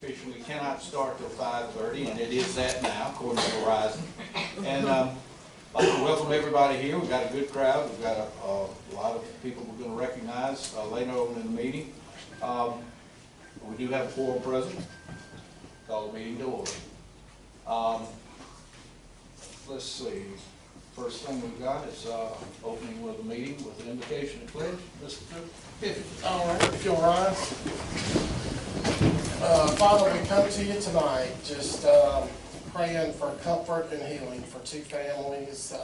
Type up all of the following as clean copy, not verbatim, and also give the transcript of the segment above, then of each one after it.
Officially cannot start till 5:30, and it is that now, according to Verizon. And I'd like to welcome everybody here. We've got a good crowd. We've got a lot of people we're going to recognize later on in the meeting. We do have a quorum present. Call the meeting to order. Let's see. First thing we've got is opening of the meeting with an invocation and pledge. Mr. Pippin. All right, if you'll rise. Father, we come to you tonight just praying for comfort and healing for two families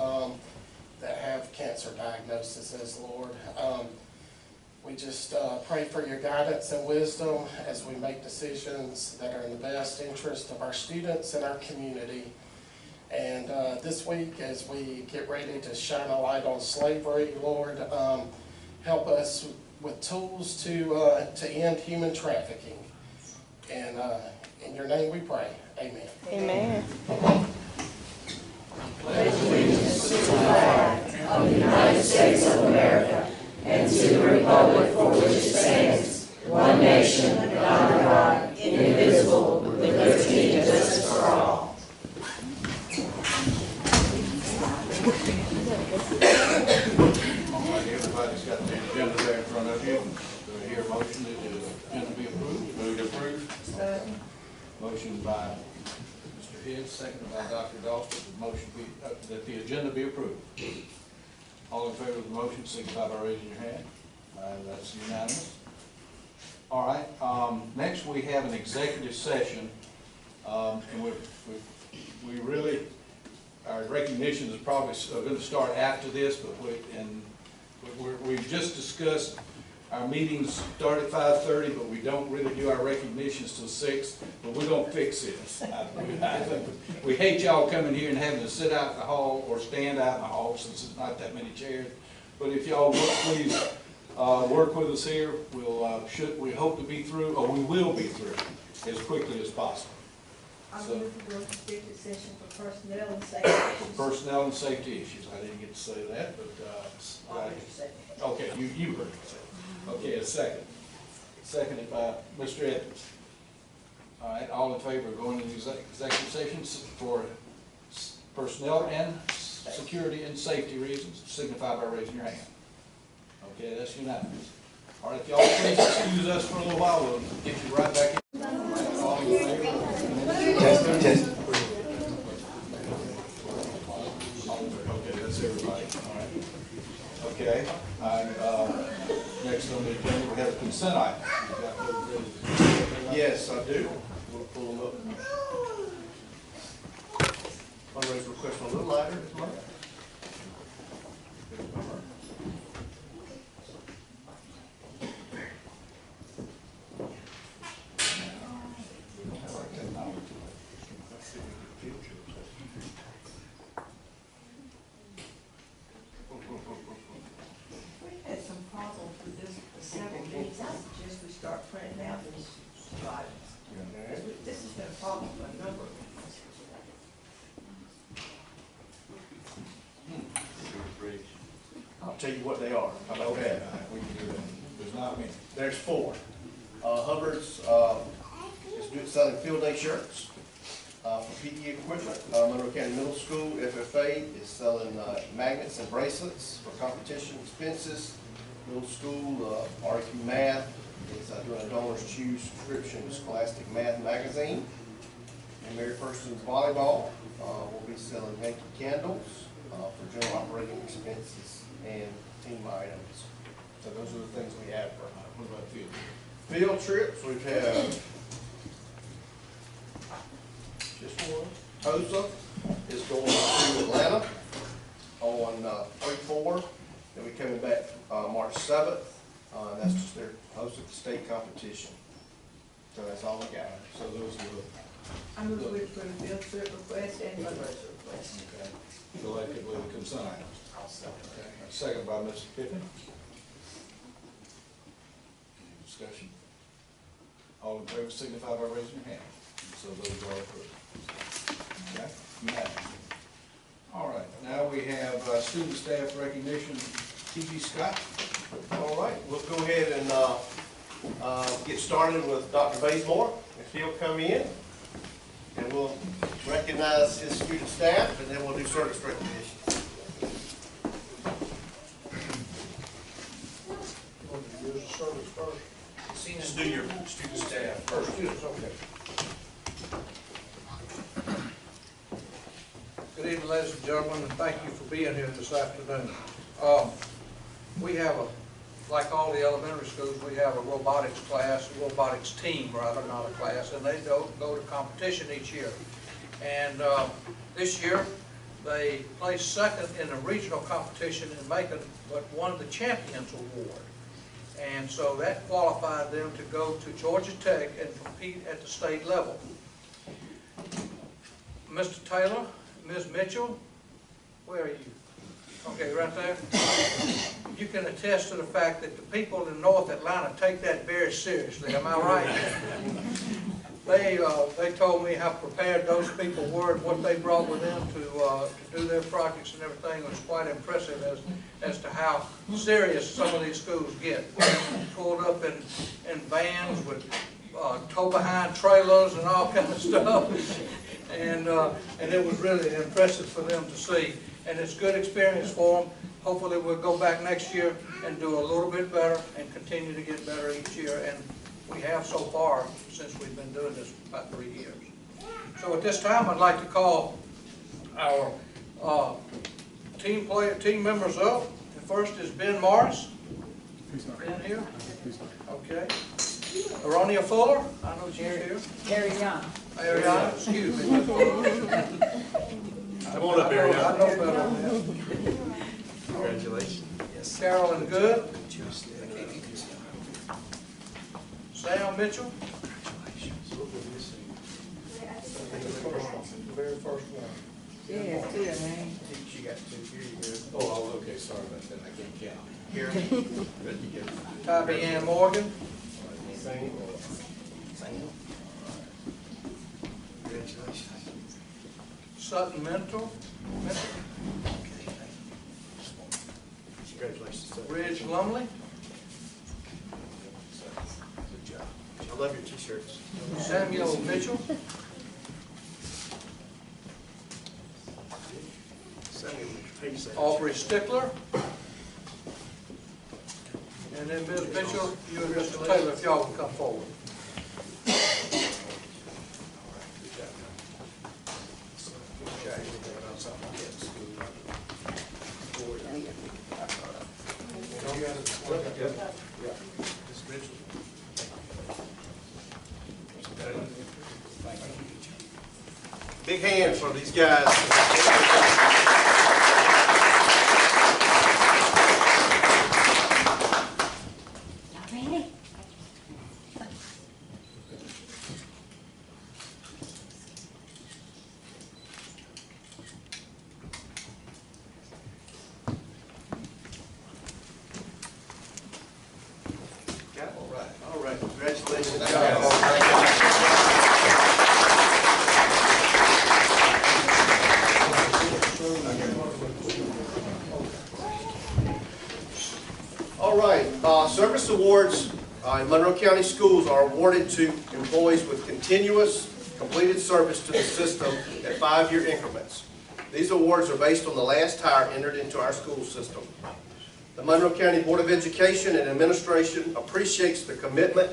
that have cancer diagnoses, Lord. We just pray for your guidance and wisdom as we make decisions that are in the best interest of our students and our community. And this week, as we get ready to shine a light on slavery, Lord, help us with tools to end human trafficking. And in your name we pray. Amen. Amen. Pledge allegiance to the flag of the United States of America and to the republic for which it stands, one nation, under God, indivisible, with liberty and justice for all. All right, everybody's got the agenda there in front of you. Do I hear a motion that the agenda be approved? Move to approve. Motion by Mr. Hidd, seconded by Dr. Dawson, that the agenda be approved. All in favor of the motion, signify by raising your hand. That's unanimous. All right, next we have an executive session, and we really, our recognitions is probably going to start after this, but we've just discussed our meetings start at 5:30, but we don't really do our recognitions till 6. But we're gonna fix this. I think we hate y'all coming here and having to sit out in the hall or stand out in the hall since there's not that many chairs. But if y'all would please work with us here, we hope to be through, or we will be through as quickly as possible. I'm going to go to executive session for personnel and safety issues. Personnel and safety issues. I didn't get to say that, but okay, you heard me say it. Okay, a second. Seconded by Mr. Evans. All right, all in favor of going into executive sessions for personnel and security and safety reasons, signify by raising your hand. Okay, that's unanimous. All right, if y'all please excuse us for a little while, we'll get you right back in. All in favor? Test. Okay, that's everybody. All right. Okay. Next on the agenda, we have a consent item. Yes, I do. We'll pull them up. Monroe's requesting a little lighter this month. Start printing out these items. This has been a problem for a number of years. I'll tell you what they are. Okay. We can do that. There's not many. There's 4. Hubbard's is selling field day shirts for PE equipment. Monroe County Middle School FFA is selling magnets and bracelets for competition expenses. Middle School RQ Math is doing a Donor's Choose subscription to Scholastic Math Magazine. And Mary Person's Volleyball will be selling Yankee candles for general operating expenses and team items. So those are the things we have for What about field? field trips. We've had just one. HOSA is going to Atlanta on 3-4. They'll be coming back March 7th. That's just their HOSA state competition. So that's all we got. So those are the. I move we approve field trip request and fundraiser request. Okay. Collectively, the consent items. I'll second that. Okay. Second by Mr. Pippin. Any discussion? All in favor, signify by raising your hand. So those are approved. Okay. Unanimous. All right. Now we have student staff recognition. T.G. Scott. All right, we'll go ahead and get started with Dr. Bazemore. If He'll come in and we'll recognize his student staff and then we'll do service recognition. Use the service first. Just do your student staff first. Students, okay. Good evening, ladies and gentlemen, and thank you for being here this afternoon. We have like all the elementary schools, we have a robotics class, a robotics team rather, not a class, and they go to competition each year. And this year, they placed second in a regional competition in Macon, but won the Champions Award. And so that qualified them to go to Georgia Tech and compete at the state level. Mr. Taylor, Ms. Mitchell, where are you? Okay, right there. You can attest to the fact that the people in North Atlanta take that very seriously, am I right? They told me how prepared those people were and what they brought with them to do their projects and everything. It was quite impressive as to how serious some of these schools get. Pulled up in vans with tow-behind trailers and all kinds of stuff. And it was really impressive for them to see. And it's a good experience for them. Hopefully we'll go back next year and do a little bit better and continue to get better each year. And we have so far since we've been doing this for about 3 years. So at this time, I'd like to call our team members up. The first is Ben Morris. Ben here? Okay. Aronia Fuller. I know she's here. Ariana. Ariana, excuse me. Come on up, Ariana. I know better than that. Congratulations. Yes. Carolyn Good. Sam Mitchell. The very first one. Yeah, two, man. She got 2. Here you go. Oh, okay, sorry about that, I can't count. Here. Tabby Ann Morgan. Congratulations. Sutton Mental. Congratulations. Ridge Lumley. Good job. I love your t-shirts. Samuel Mitchell. Aubrey Stickler. And then Ms. Mitchell, you and Mr. Taylor, if y'all will come forward. Big hand for these guys. Ready? All right. Congratulations. All right, service awards in Monroe County Schools are awarded to employees with continuous completed service to the system at 5-year increments. These awards are based on the last hire entered into our school system. The Monroe County Board of Education and Administration appreciates the commitment,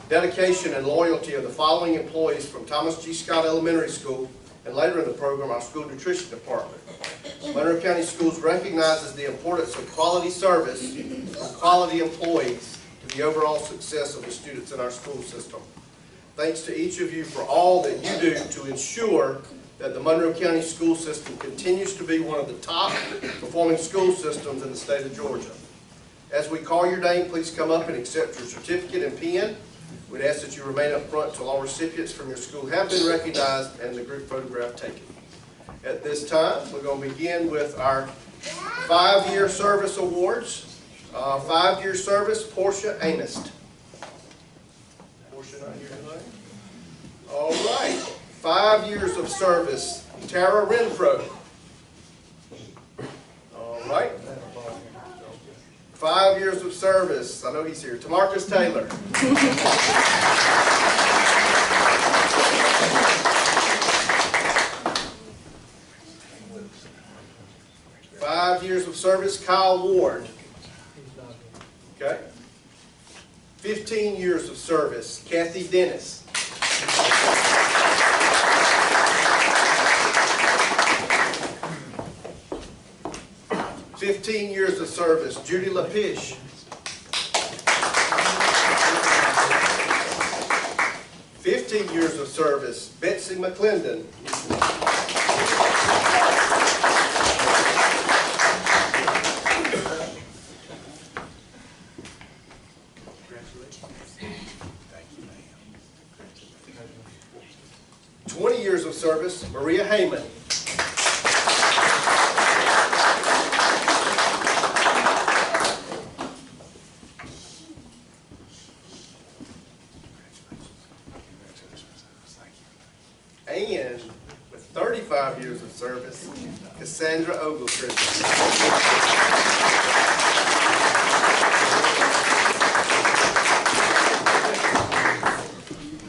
dedication, and loyalty of the following employees from Thomas G. Scott Elementary School and later in the program, our school nutrition department. Monroe County Schools recognizes the importance of quality service from quality employees to the overall success of the students in our school system. Thanks to each of you for all that you do to ensure that the Monroe County school system continues to be one of the top performing school systems in the state of Georgia. As we call your name, please come up and accept your certificate and pen. We'd ask that you remain up front until all recipients from your school have been recognized and the group photograph taken. At this time, we're going to begin with our 5-year service awards. 5-year service, Portia Amist. Portia not here tonight? All right. 5 years of service, Tara Renfro. All right. 5 years of service, I know he's here, Tamarcus Taylor. service, Kyle Ward. Okay. 15 years of service, Kathy Dennis. 15 years of service, Judy LaPish. 15 years of service, Betsy McClendon. 20 years of service, Maria Heyman. 35 years of service, Cassandra Ogletree.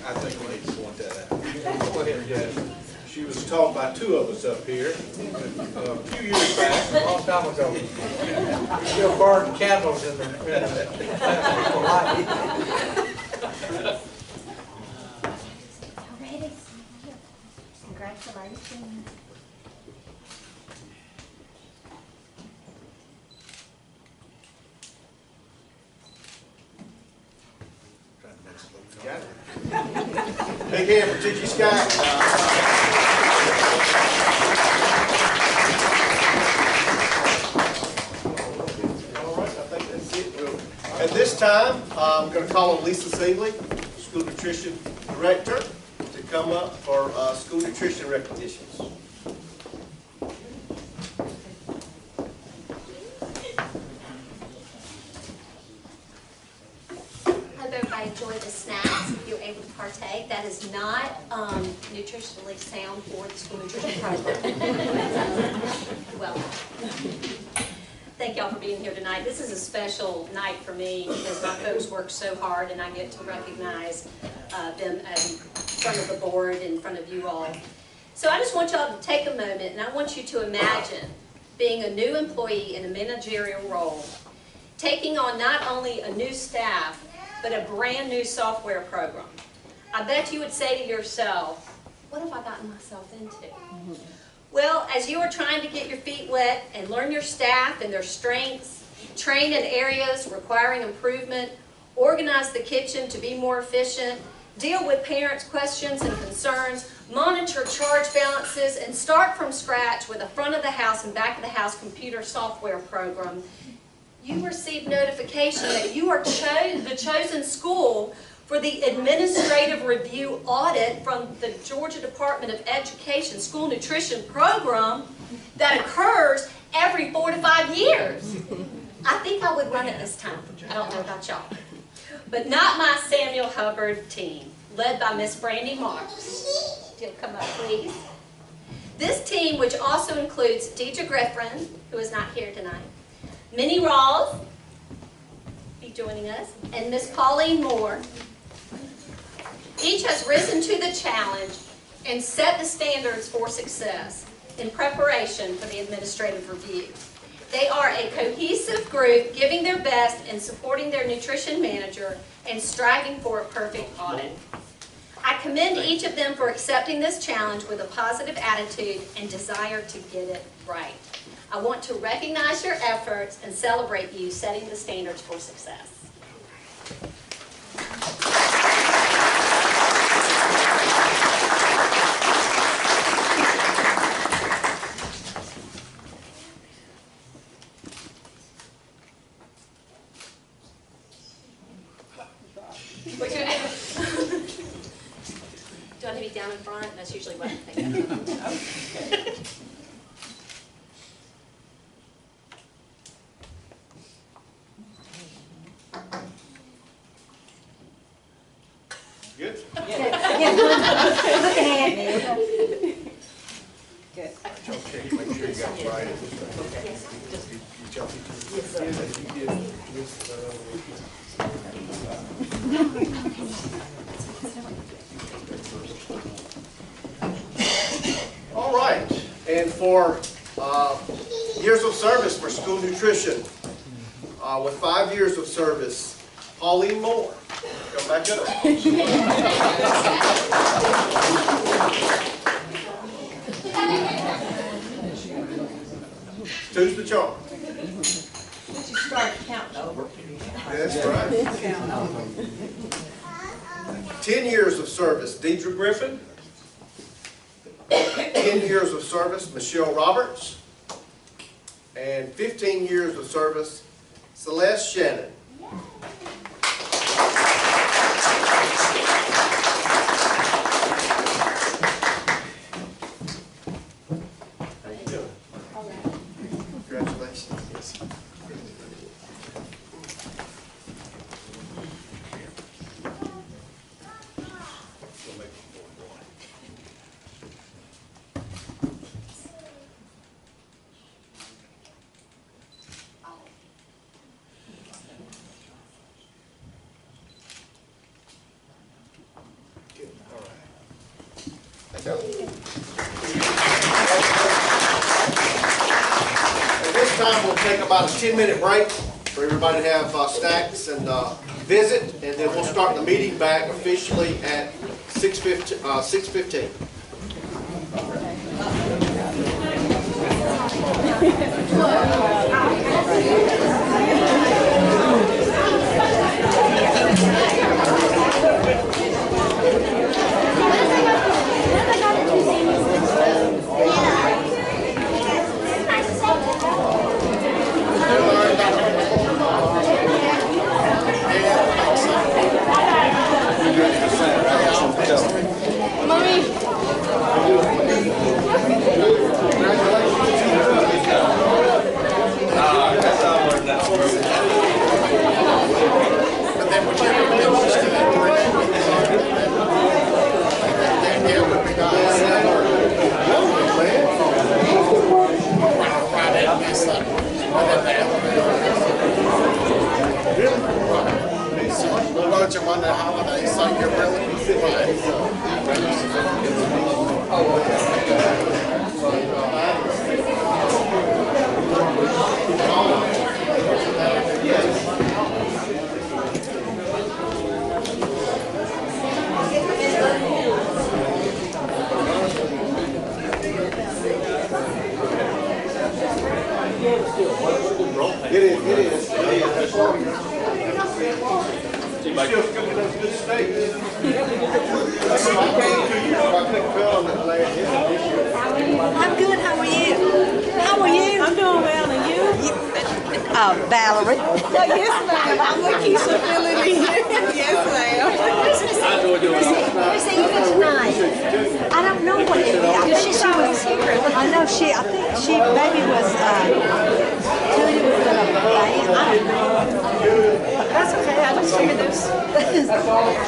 I think we need to point that out. Go ahead, Judge. She was taught by two of us up here a few years back. A long time ago. Still burning candles in the light. Ready? Congratulations. Got it. Big hand for Gigi Scott. All right, I think that's it. At this time, I'm going to call on Lisa Singley, School Nutrition Director, to come up for school nutrition recognitions. Enjoy the snacks if you're able to partake. That is not nutritionally sound for the school nutrition program. Well, thank y'all for being here tonight. This is a special night for me because my folks work so hard and I get to recognize them in front of the board, in front of you all. So I just want y'all to take a moment and I want you to imagine being a new employee in a managerial role, taking on not only a new staff, but a brand new software program. I bet you would say to yourself, what have I gotten myself into? Well, as you are trying to get your feet wet and learn your staff and their strengths, train in areas requiring improvement, organize the kitchen to be more efficient, deal with parents' questions and concerns, monitor charge balances, and start from scratch with a front of the house and back of the house computer software program, you receive notification that you are the chosen school for the administrative review audit from the Georgia Department of Education school nutrition program that occurs every 4 to 5 years. I think I would run it this time. I don't know about y'all. But not my Samuel Hubbard team, led by Miss Brandy Marks. You'll come up, please. This team, which also includes Deidre Griffin, who is not here tonight, Minnie Rawls, be joining us, and Miss Pauline Moore. Each has risen to the challenge and set the standards for success in preparation for the administrative review. They are a cohesive group giving their best and supporting their nutrition manager and striving for a perfect audit. I commend each of them for accepting this challenge with a positive attitude and desire to get it right. I want to recognize your efforts and celebrate you setting the standards for success. Do I need to be down in front? That's usually what I'm thinking. Good? Looking at me. Good. Y'all check, make sure you got it right. All right, and for Years of service for school nutrition. With 5 years of service, Pauline Moore. Come back up. Two's the charm. Once you start counting over. That's right. 10 years of service, Deidre Griffin. 10 years of service, Michelle Roberts. And 15 years of service, Celeste Shannon. How you doing? Congratulations. Yes. At this time, we'll take about a 10-minute break for everybody to have snacks and visit, and then we'll start the meeting back officially at 6:15. Monday holidays, so you're really It is. You're still cooking those good steaks. I'm good, how are you? How are you? I'm doing well, and you? Valerie. Yes, ma'am, I'm Lakeisha filling in. Yes, ma'am. Where's he even tonight? I don't know what it is. I think she was here. I know I think she maybe was, Judy was in a band. I don't know. That's okay, I just figured there's, I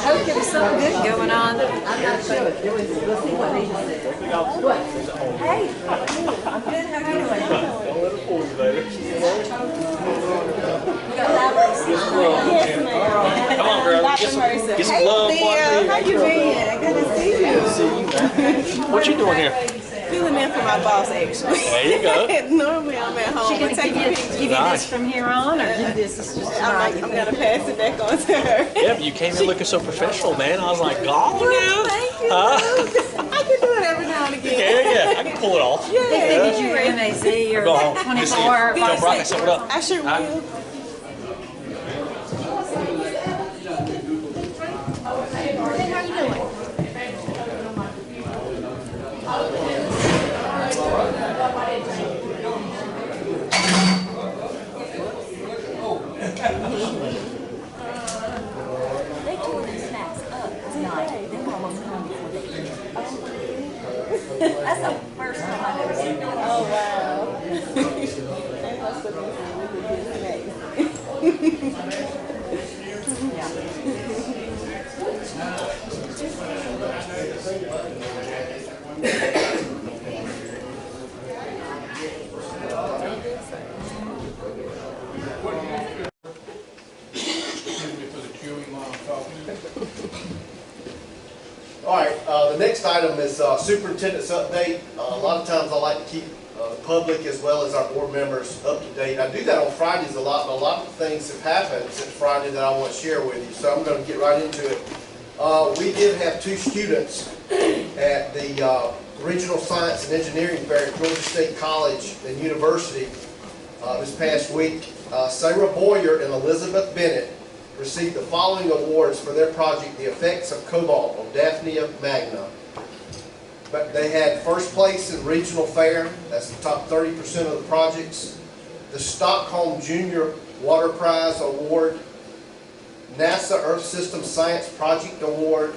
hope there was something good going on. I'm not sure. We'll see what they say. What? Hey, I'm good, how are you doing? Yes, ma'am. Come on, girl. Dr. Mercer. Hey, Theo, how you been? Good to see you. What you doing here? Filling in for my boss, actually. There you go. Normally I'm at home. She gonna give you this from here on, or give this is just I'm gonna pass it back on to her. Yeah, but you came in looking so professional, man. I was like, God, Well, thank you. Huh? I can do it every now and again. yeah, I can pull it off. Yeah. Did you your MAZ or Go home. 24? Tell Brock I said what up. I sure will. Hey, how you doing? They tore these snacks up tonight. They were almost gone before they eat. That's the first time I've ever seen that. Oh, wow. They must have been some really good All right, the next item is superintendent's update. A lot of times I like to keep the public as well as our board members up to date. I do that on Fridays a lot, but a lot of things have happened since Friday that I want to share with you, so I'm going to get right into it. We did have 2 students at the Regional Science and Engineering Fair at Georgia State College and University this past week. Sarah Boyer and Elizabeth Bennett received the following awards for their project, The Effects of Cobalt on Daphnia magna. But they had first place in regional fair. That's the top 30% of the projects. The Stockholm Junior Water Prize Award, NASA Earth System Science Project Award,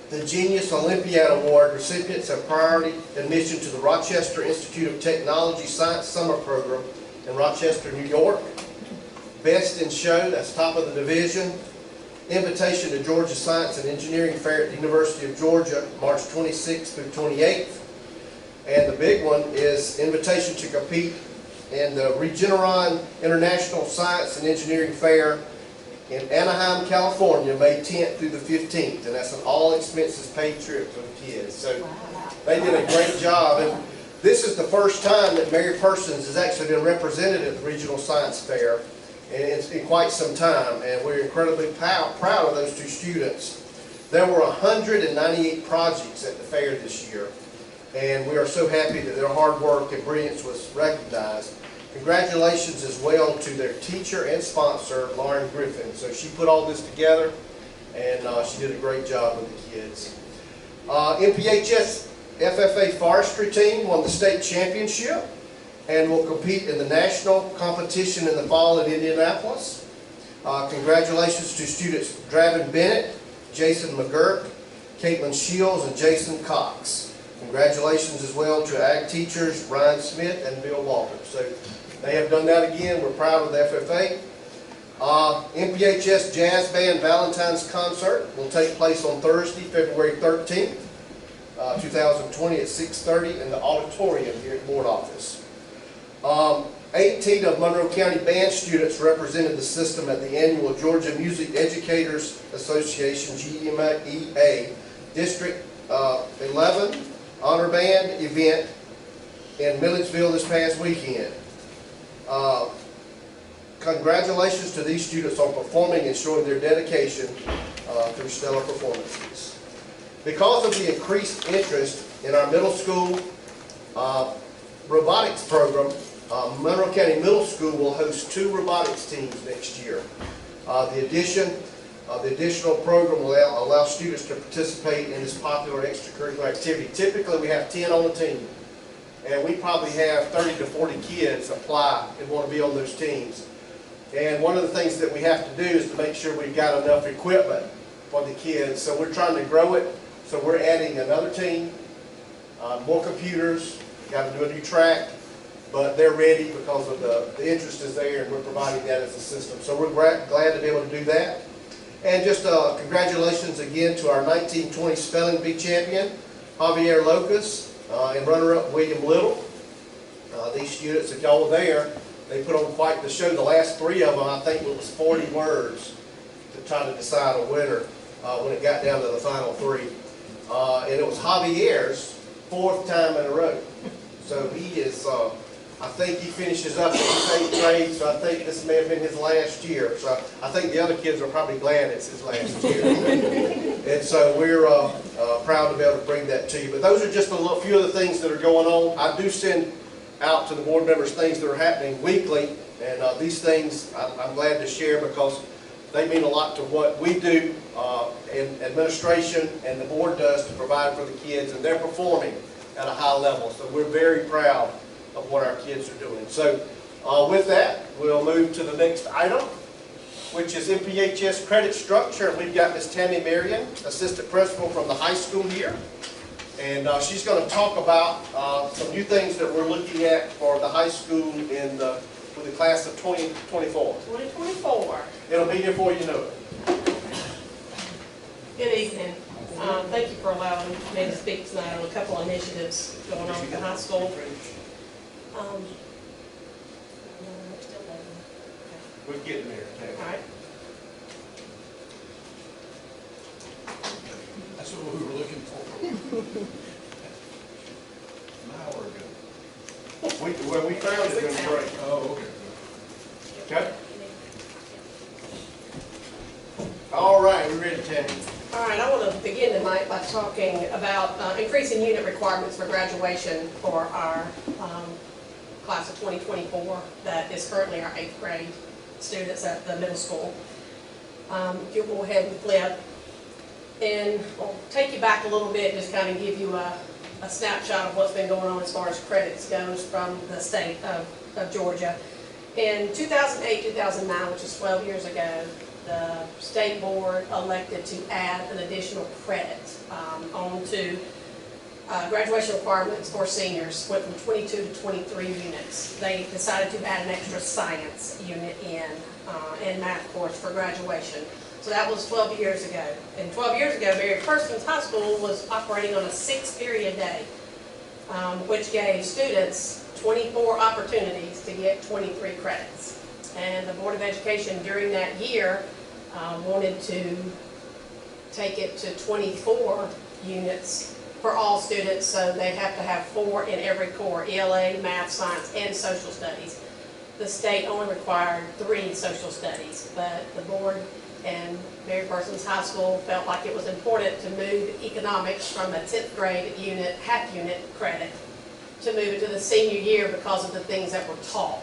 the Genius Olympiad Award. Recipients have priority admission to the Rochester Institute of Technology Science Summer Program in Rochester, New York. Best in Show, that's top of the division. Invitation to Georgia Science and Engineering Fair at the University of Georgia, March 26th through 28th. And the big one is invitation to compete in the Regeneron International Science and Engineering Fair in Anaheim, California, May 10th through the 15th. And that's an all expenses paid trip for the kids. So they did a great job. And this is the first time that Mary Persons has actually been represented at the Regional Science Fair in quite some time, and we're incredibly proud of those 2 students. There were 198 projects at the fair this year, and we are so happy that their hard work and brilliance was recognized. Congratulations as well to their teacher and sponsor, Lauren Griffin. So she put all this together, and she did a great job with the kids. MPHS FFA Forestry team won the state championship and will compete in the national competition in the fall in Indianapolis. Congratulations to students Draven Bennett, Jason McGurk, Caitlin Shields, and Jason Cox. Congratulations as well to ag teachers Ryan Smith and Bill Walter. So they have done that again. We're proud of the FFA. MPHS Jazz Band Valentine's Concert will take place on Thursday, February 13th, 2020 at 6:30 in the auditorium here at board office. 18 of Monroe County band students represented the system at the annual Georgia Music Educators Association, GMEA, District 11 Honor Band event in Milledgeville this past weekend. Congratulations to these students on performing and showing their dedication through stellar performances. Because of the increased interest in our middle school robotics program, Monroe County Middle School will host 2 robotics teams next year. The additional program will allow students to participate in this popular extracurricular activity. Typically we have 10 on the team, and we probably have 30 to 40 kids apply and want to be on those teams. And one of the things that we have to do is to make sure we've got enough equipment for the kids. So we're trying to grow it. So we're adding another team, more computers, got to do a new track. But they're ready because of the interest is there, and we're providing that as a system. So we're glad to be able to do that. And just congratulations again to our 1920 Spelling Bee champion, Javier Locus, and runner-up William Little. These students, if y'all were there, they put on quite the show. The last 3 of them, I think it was 40 words to try to decide a winner when it got down to the final 3. And it was Javier's 4th time in a row. So he is... I think he finishes up in the 8th grade, so I think this may have been his last year. So I think the other kids are probably glad it's his last year. And so we're proud to be able to bring that to you. But those are just a few of the things that are going on. I do send out to the board members things that are happening weekly, and these things I'm glad to share because they mean a lot to what we do in administration and the board does to provide for the kids, and they're performing at a high level. So we're very proud of what our kids are doing. So with that, we'll move to the next item, which is MPHS credit structure. And we've got Ms. Tammy Marion, assistant principal from the high school here. And she's going to talk about some new things that we're looking at for the high school with the class of 2024. 2024. It'll be here before you know it. Good evening. Thank you for allowing me to speak tonight on a couple of initiatives going on at the high school. We're getting there. All right. That's what we were looking for. An hour ago. When we found it, it was great. Oh, okay. Okay? All right, we're ready, Tammy. All right, I want to begin tonight by talking about increasing unit requirements for graduation for our class of 2024 that is currently our 8th grade students at the middle school. If you'll go ahead and flip, and I'll take you back a little bit, just kind of give you a snapshot of what's been going on as far as credits goes from the state of Georgia. In 2008-2009, which is 12 years ago, the state board elected to add an additional credit onto graduation requirements for seniors, went from 22 to 23 units. They decided to add an extra science unit in math course for graduation. So that was 12 years ago. And 12 years ago, Mary Persons High School was operating on a 6-period day, which gave students 24 opportunities to get 23 credits. And the Board of Education during that year wanted to take it to 24 units for all students, so they have to have 4 in every core, ELA, math, science, and social studies. The state only required 3 social studies, but the board and Mary Persons High School felt like it was important to move economics from a 10th grade unit, half unit credit, to move it to the senior year because of the things that were taught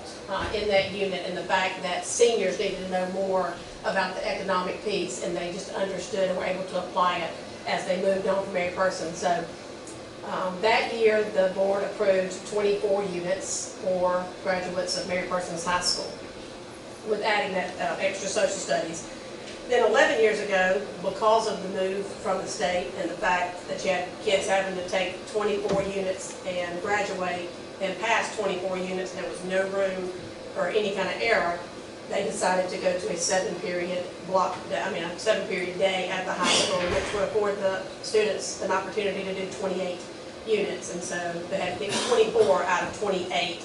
in that unit, and the fact that seniors needed to know more about the economic piece, and they just understood and were able to apply it as they moved on from Mary Persons. So that year, the board approved 24 units for graduates of Mary Persons High School, with adding that extra social studies. Then 11 years ago, because of the move from the state and the fact that you had kids having to take 24 units and graduate and pass 24 units, and there was no room for any kind of error, they decided to go to a 7-period block, a 7-period day at the high school, which would afford the students an opportunity to do 28 units. And so they had to pick 24 out of 28.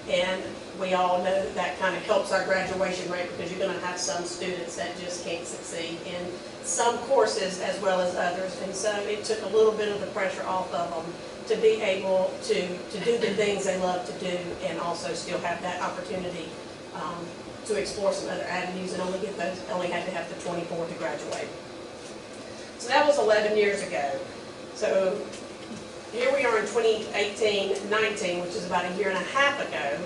And we all know that that kind of helps our graduation rate, because you're going to have some students that just can't succeed in some courses as well as others. And so it took a little bit of the pressure off of them to be able to do the things they love to do, and also still have that opportunity to explore some other avenues, and only had to have the 24 to graduate. So that was 11 years ago. So here we are in 2018-19, which is about a year and a half ago.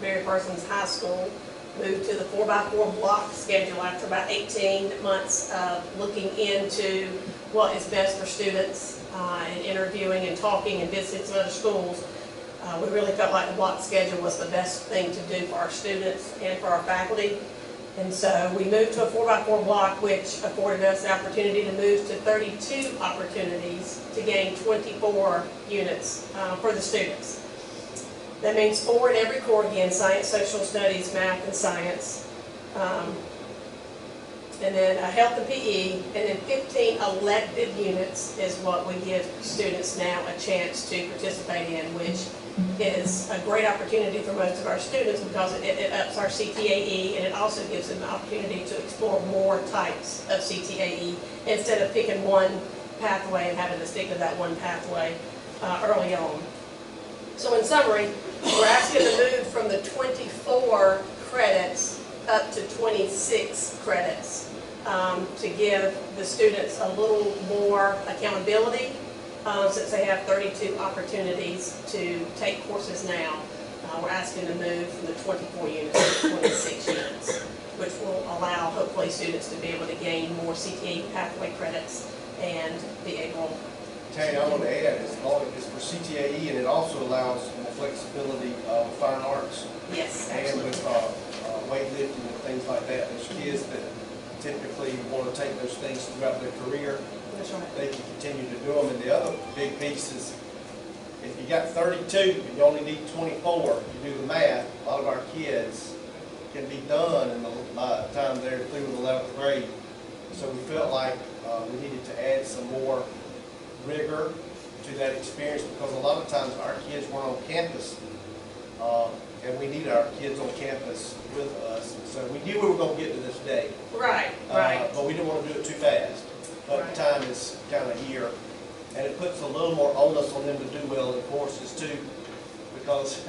Mary Persons High School moved to the 4x4 block schedule after about 18 months of looking into what is best for students and interviewing and talking and visiting some other schools. We really felt like the block schedule was the best thing to do for our students and for our faculty. And so we moved to a 4x4 block, which afforded us the opportunity to move to 32 opportunities to gain 24 units for the students. That means 4 in every core again: science, social studies, math, and science. And then health and PE, and then 15 elective units is what we give students now a chance to participate in, which is a great opportunity for most of our students, because it ups our CTAE, and it also gives them the opportunity to explore more types of CTAE instead of picking one pathway and having to stick to that one pathway early on. So in summary, we're asking to move from the 24 credits up to 26 credits to give the students a little more accountability, since they have 32 opportunities to take courses now. We're asking to move from the 24 units to 26 units, which will allow, hopefully, students to be able to gain more CTE pathway credits and be able. Tammy, I want to add, it's for CTAE, and it also allows more flexibility with fine arts. Yes, and absolutely. with weightlifting and things like that. There's kids that typically want to take those things throughout their career. That's right. They can continue to do them. And the other big piece is, if you got 32 and you only need 24, you do the math, a lot of our kids can be done in by the time they're through with 11th grade. So we felt like we needed to add some more rigor to that experience, because a lot of times our kids weren't on campus, and we need our kids on campus with us. So we knew we were going to get to this day. Right, right. But we didn't want to do it too fast. But Right. the time is kind of here, and it puts a little more onus on them to do well in courses too, because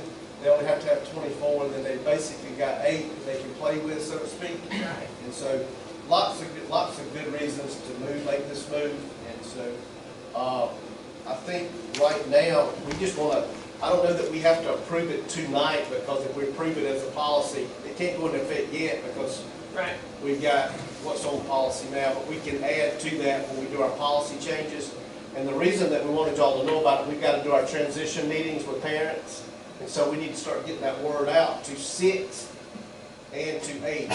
they only have to have 24, and then they basically got 8 that they can play with, so to speak. Right. And so, lots of good reasons to make this move, and so, I think right now, we just wanna, I don't know that we have to approve it tonight, because if we approve it as a policy, it can't go into effect yet, because Right. we've got what's on policy now, but we can add to that when we do our policy changes. And the reason that we wanted y'all to know about it, we've got to do our transition meetings with parents. And so we need to start getting that word out to 6 and to 8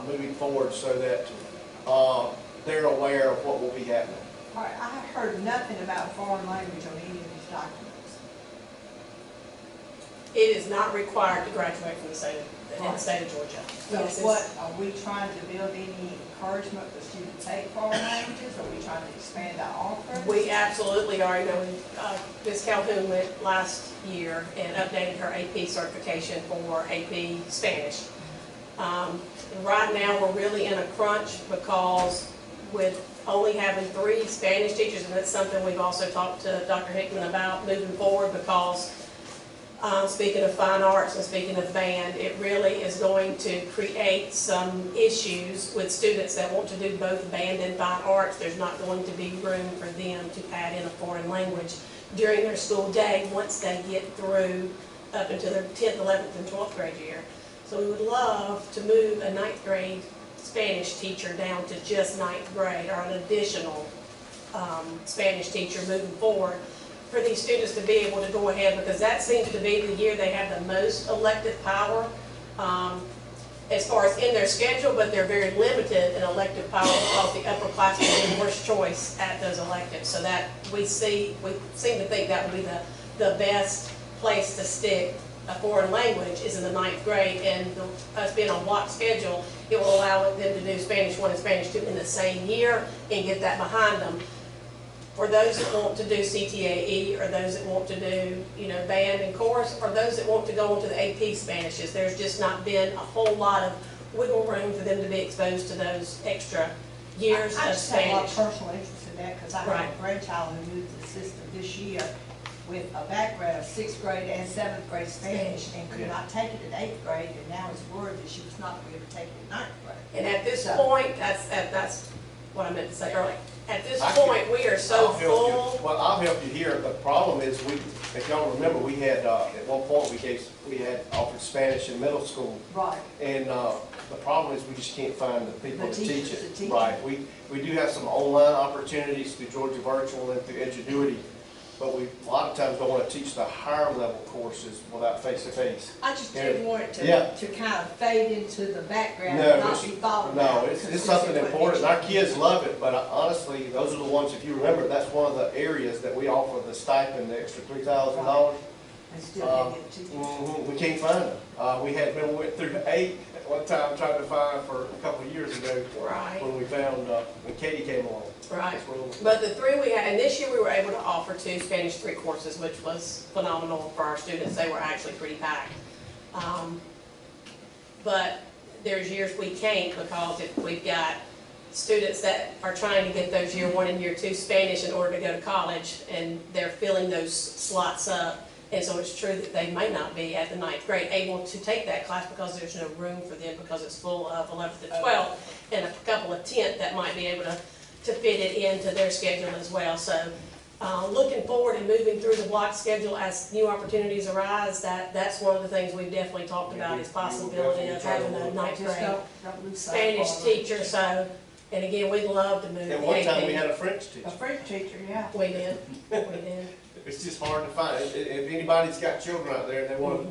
moving forward, so that they're aware of what will be happening. All right, I have heard nothing about foreign language on any of these documents. It is not required to graduate from the state of Georgia. So Yes, it's- what, are we trying to build any encouragement for students to take foreign languages? Are we trying to expand our offerings? We absolutely are. You know, Ms. Calhoun went last year and updated her AP certification for AP Spanish. Right now, we're really in a crunch because with only having 3 Spanish teachers, and that's something we've also talked to Dr. Hickman about moving forward, because speaking of fine arts and speaking of band, it really is going to create some issues with students that want to do both band and fine arts. There's not going to be room for them to add in a foreign language during their school day once they get through up into their 10th, 11th, and 12th grade year. So we would love to move a 9th grade Spanish teacher down to just 9th grade, or an additional Spanish teacher moving forward, for these students to be able to go ahead, because that seems to be the year they have the most elective power as far as in their schedule, but they're very limited in elective power because the upperclassmen get worse choice at those electives. So that we seem to think that would be the best place to stick a foreign language is in the 9th grade, and us being on block schedule, it will allow them to do Spanish 1 and Spanish 2 in the same year and get that behind them. For those that want to do CTAE, or those that want to do, you know, band and chorus, or those that want to go into the AP Spanishes, there's just not been a whole lot of wiggle room for them to be exposed to those extra years I of just have a lot of Spanish. personal interest in that, because I Right. have a grandchild who moved to the system this year with a background of 6th grade and 7th grade Spanish, and could not take it in 8th grade, and now is worried that she was not going to be able to take it in 9th grade. And at this So- point, that's what I meant to say earlier. At this I can- point, we are so I'll help you. full. Well, I'll help you here. The problem is, if y'all remember, we had, at one point, we had offered Spanish in middle school. Right. And the problem is, we just can't find the people The to teach teachers it. to teach Right. We do have some online opportunities through Georgia Virtual and through Edgenuity, but we a lot of times don't want to teach the higher level courses without face-to-face. I just Yeah. didn't want it Yeah. to kind of fade into the background No, and not be thought about. No, it's something important. Our kids love it, but honestly, those are the ones, if you remember, that's one of the areas that we offer the stipend, the extra $3,000. And still can't get teachers. We can't find them. We went through 8 at one time trying to find for a couple of years ago. Right. When we found, when Katie came along. Right. That's where But the 3 we had, and this year we were able to offer 2 Spanish 3 courses, which was phenomenal for our students. They were actually pretty packed. But there's years we can't, because if we've got students that are trying to get those year 1 and year 2 Spanish in order to go to college, and they're filling those slots up. And so it's true that they may not be at the 9th grade able to take that class because there's no room for them, because it's full of 11th and 12th, and a couple of 10th that might be able to fit it into their schedule as well. So looking forward and moving through the block schedule as new opportunities arise, that's one of the things we've definitely talked about, is possibility of having a 9th Just grade don't lose sight Spanish of it. teacher. So, and again, we'd love to move At the one time, we AP. had a French teacher. A French teacher, yeah. We did, we did. It's just hard to find. If anybody's got children out there and they want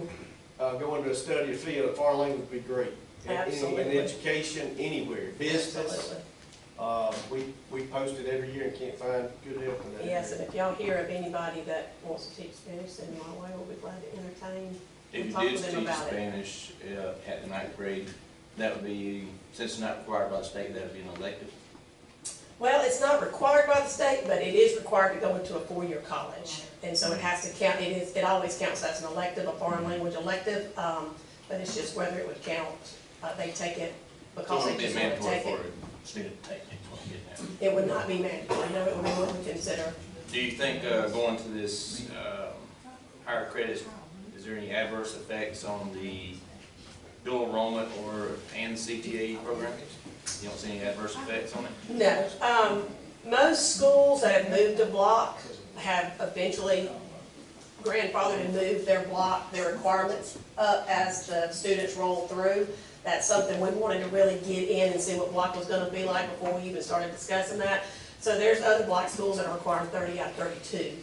to go into a study field, a foreign language would be great. Absolutely. In education, anywhere, business. Absolutely. We post it every year and can't find good help in that. Yes, and area. if y'all hear of anybody that wants to teach Spanish, send them my way, we'll be glad to entertain If and you talk did to them teach about it. Spanish at the 9th grade, that would be, since it's not required by the state, that would be an elective. Well, it's not required by the state, but it is required to go into a 4-year college. And so it has to count, it always counts as an elective, a foreign language elective, but it's just whether it would count. They take it So because it they would be just want to mandatory take for it. a student to take it, is what I'm getting at. It would not be mandatory, no, it would be what we consider. Do you think going to this higher credits is there any adverse effects on the dual enrollment and CTAE program? You don't see any adverse effects on it? No. Most schools that have moved a block have eventually grandfathered and moved their requirements up as the students roll through. That's something we wanted to really get in and see what block was gonna be like before we even started discussing that. So there's other block schools that are requiring 30 out of 32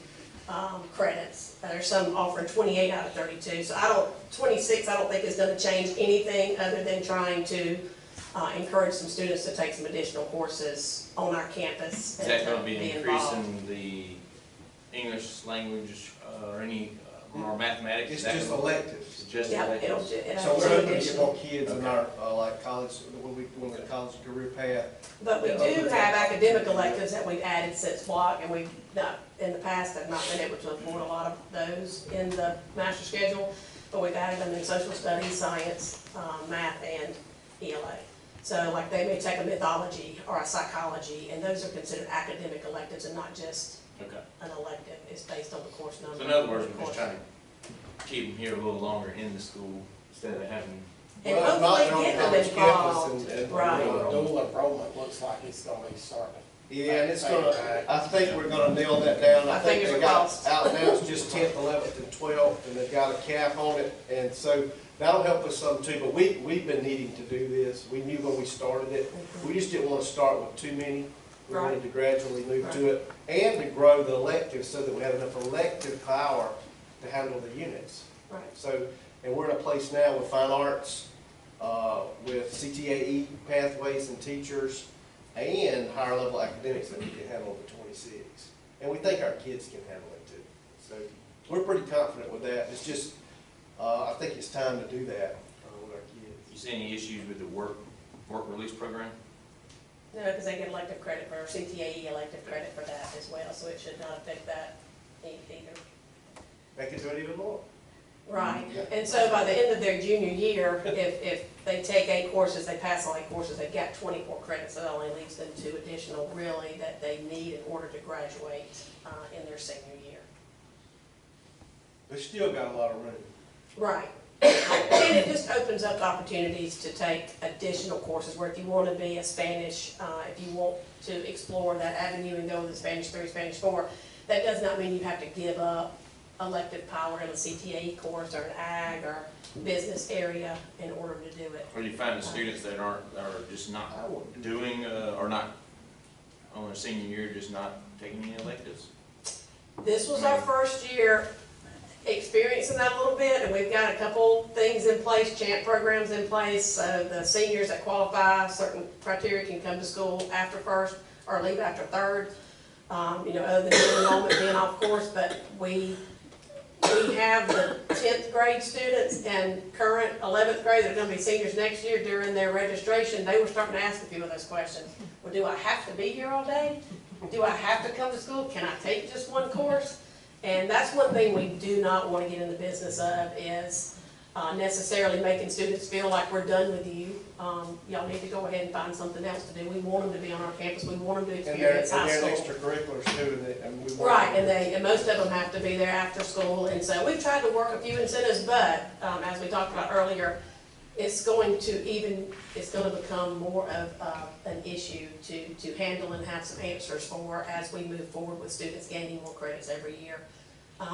credits. There's some offering 28 out of 32. So 26 I don't think is gonna change anything other than trying to encourage some students to take some additional courses on our campus. Is that gonna and be involved. increasing the English language or any more mathematics? It's Is that just gonna- electives. Just Yeah, electives? So we're hoping to get more kids in our, like college, when the college career path. But we do have academic electives that we've added since block, and we've not, in the past, have not been able to afford a lot of those in the master schedule, but we've added them in social studies, science, math, and ELA. So like they may take a mythology or a psychology, and those are considered academic electives and not just Okay. an elective. It's based on the course number. So in other words, we're just trying to keep them here a little longer in the school instead of having, And Well, if not, hopefully they're on get them college involved. campus and Right. Dual enrollment looks like it's gonna be starting. Yeah, and it's gonna, I think we're gonna nail that down. I think it's they a got cost. out now, it's just 10th, 11th, and 12th, and they've got a cap on it, and so that'll help us some too, but we've been needing to do this. We knew when we started it, we just didn't wanna start with too many. We Right. wanted to gradually move to it, and to grow the electives so that we had enough elective power to handle the units. Right. So, and we're in a place now with fine arts, with CTAE pathways and teachers, and higher level academics that we can handle the 26. And we think our kids can handle it too. So we're pretty confident with that. It's just, I think it's time to do that with our kids. you see any issues with the work release program? No, because they get elective credit for, CTAE elective credit for that as well, so it should not affect that either. They can do it even more. Right, and so by the end of their junior year, if they take 8 courses, they pass all 8 courses, they've got 24 credits, so that only leaves them 2 additional really that they need in order to graduate in their senior year. They've still got a lot of room. Right, and it just opens up opportunities to take additional courses where if you want to be a Spanish, if you want to explore that avenue and go with the Spanish 3, Spanish 4, that does not mean you have to give up elective power in a CTAE course or an ag or business area in order to do it. Or you find the students that are just not doing, or not, on their senior year, just not taking any electives? This was our first year experiencing that a little bit, and we've got a couple things in place, champ programs in place, so the seniors that qualify, certain criteria can come to school after first or leave after third. Other than dual enrollment being off course, but we have the 10th grade students and current 11th grade that are gonna be seniors next year. During their registration, they were starting to ask a few of those questions. Well, do I have to be here all day? Do I have to come to school? Can I take just one course? And that's one thing we do not want to get in the business of is necessarily making students feel like we're done with you. Y'all need to go ahead and find something else to do. We want them to be on our campus. We want them to experience high And school. they're extracurriculars too, and we want. Right, and most of them have to be there after school, and so we've tried to work a few incentives, but, as we talked about earlier, it's going to become more of, an issue to handle and have some answers for as we move forward with students gaining more credits every year.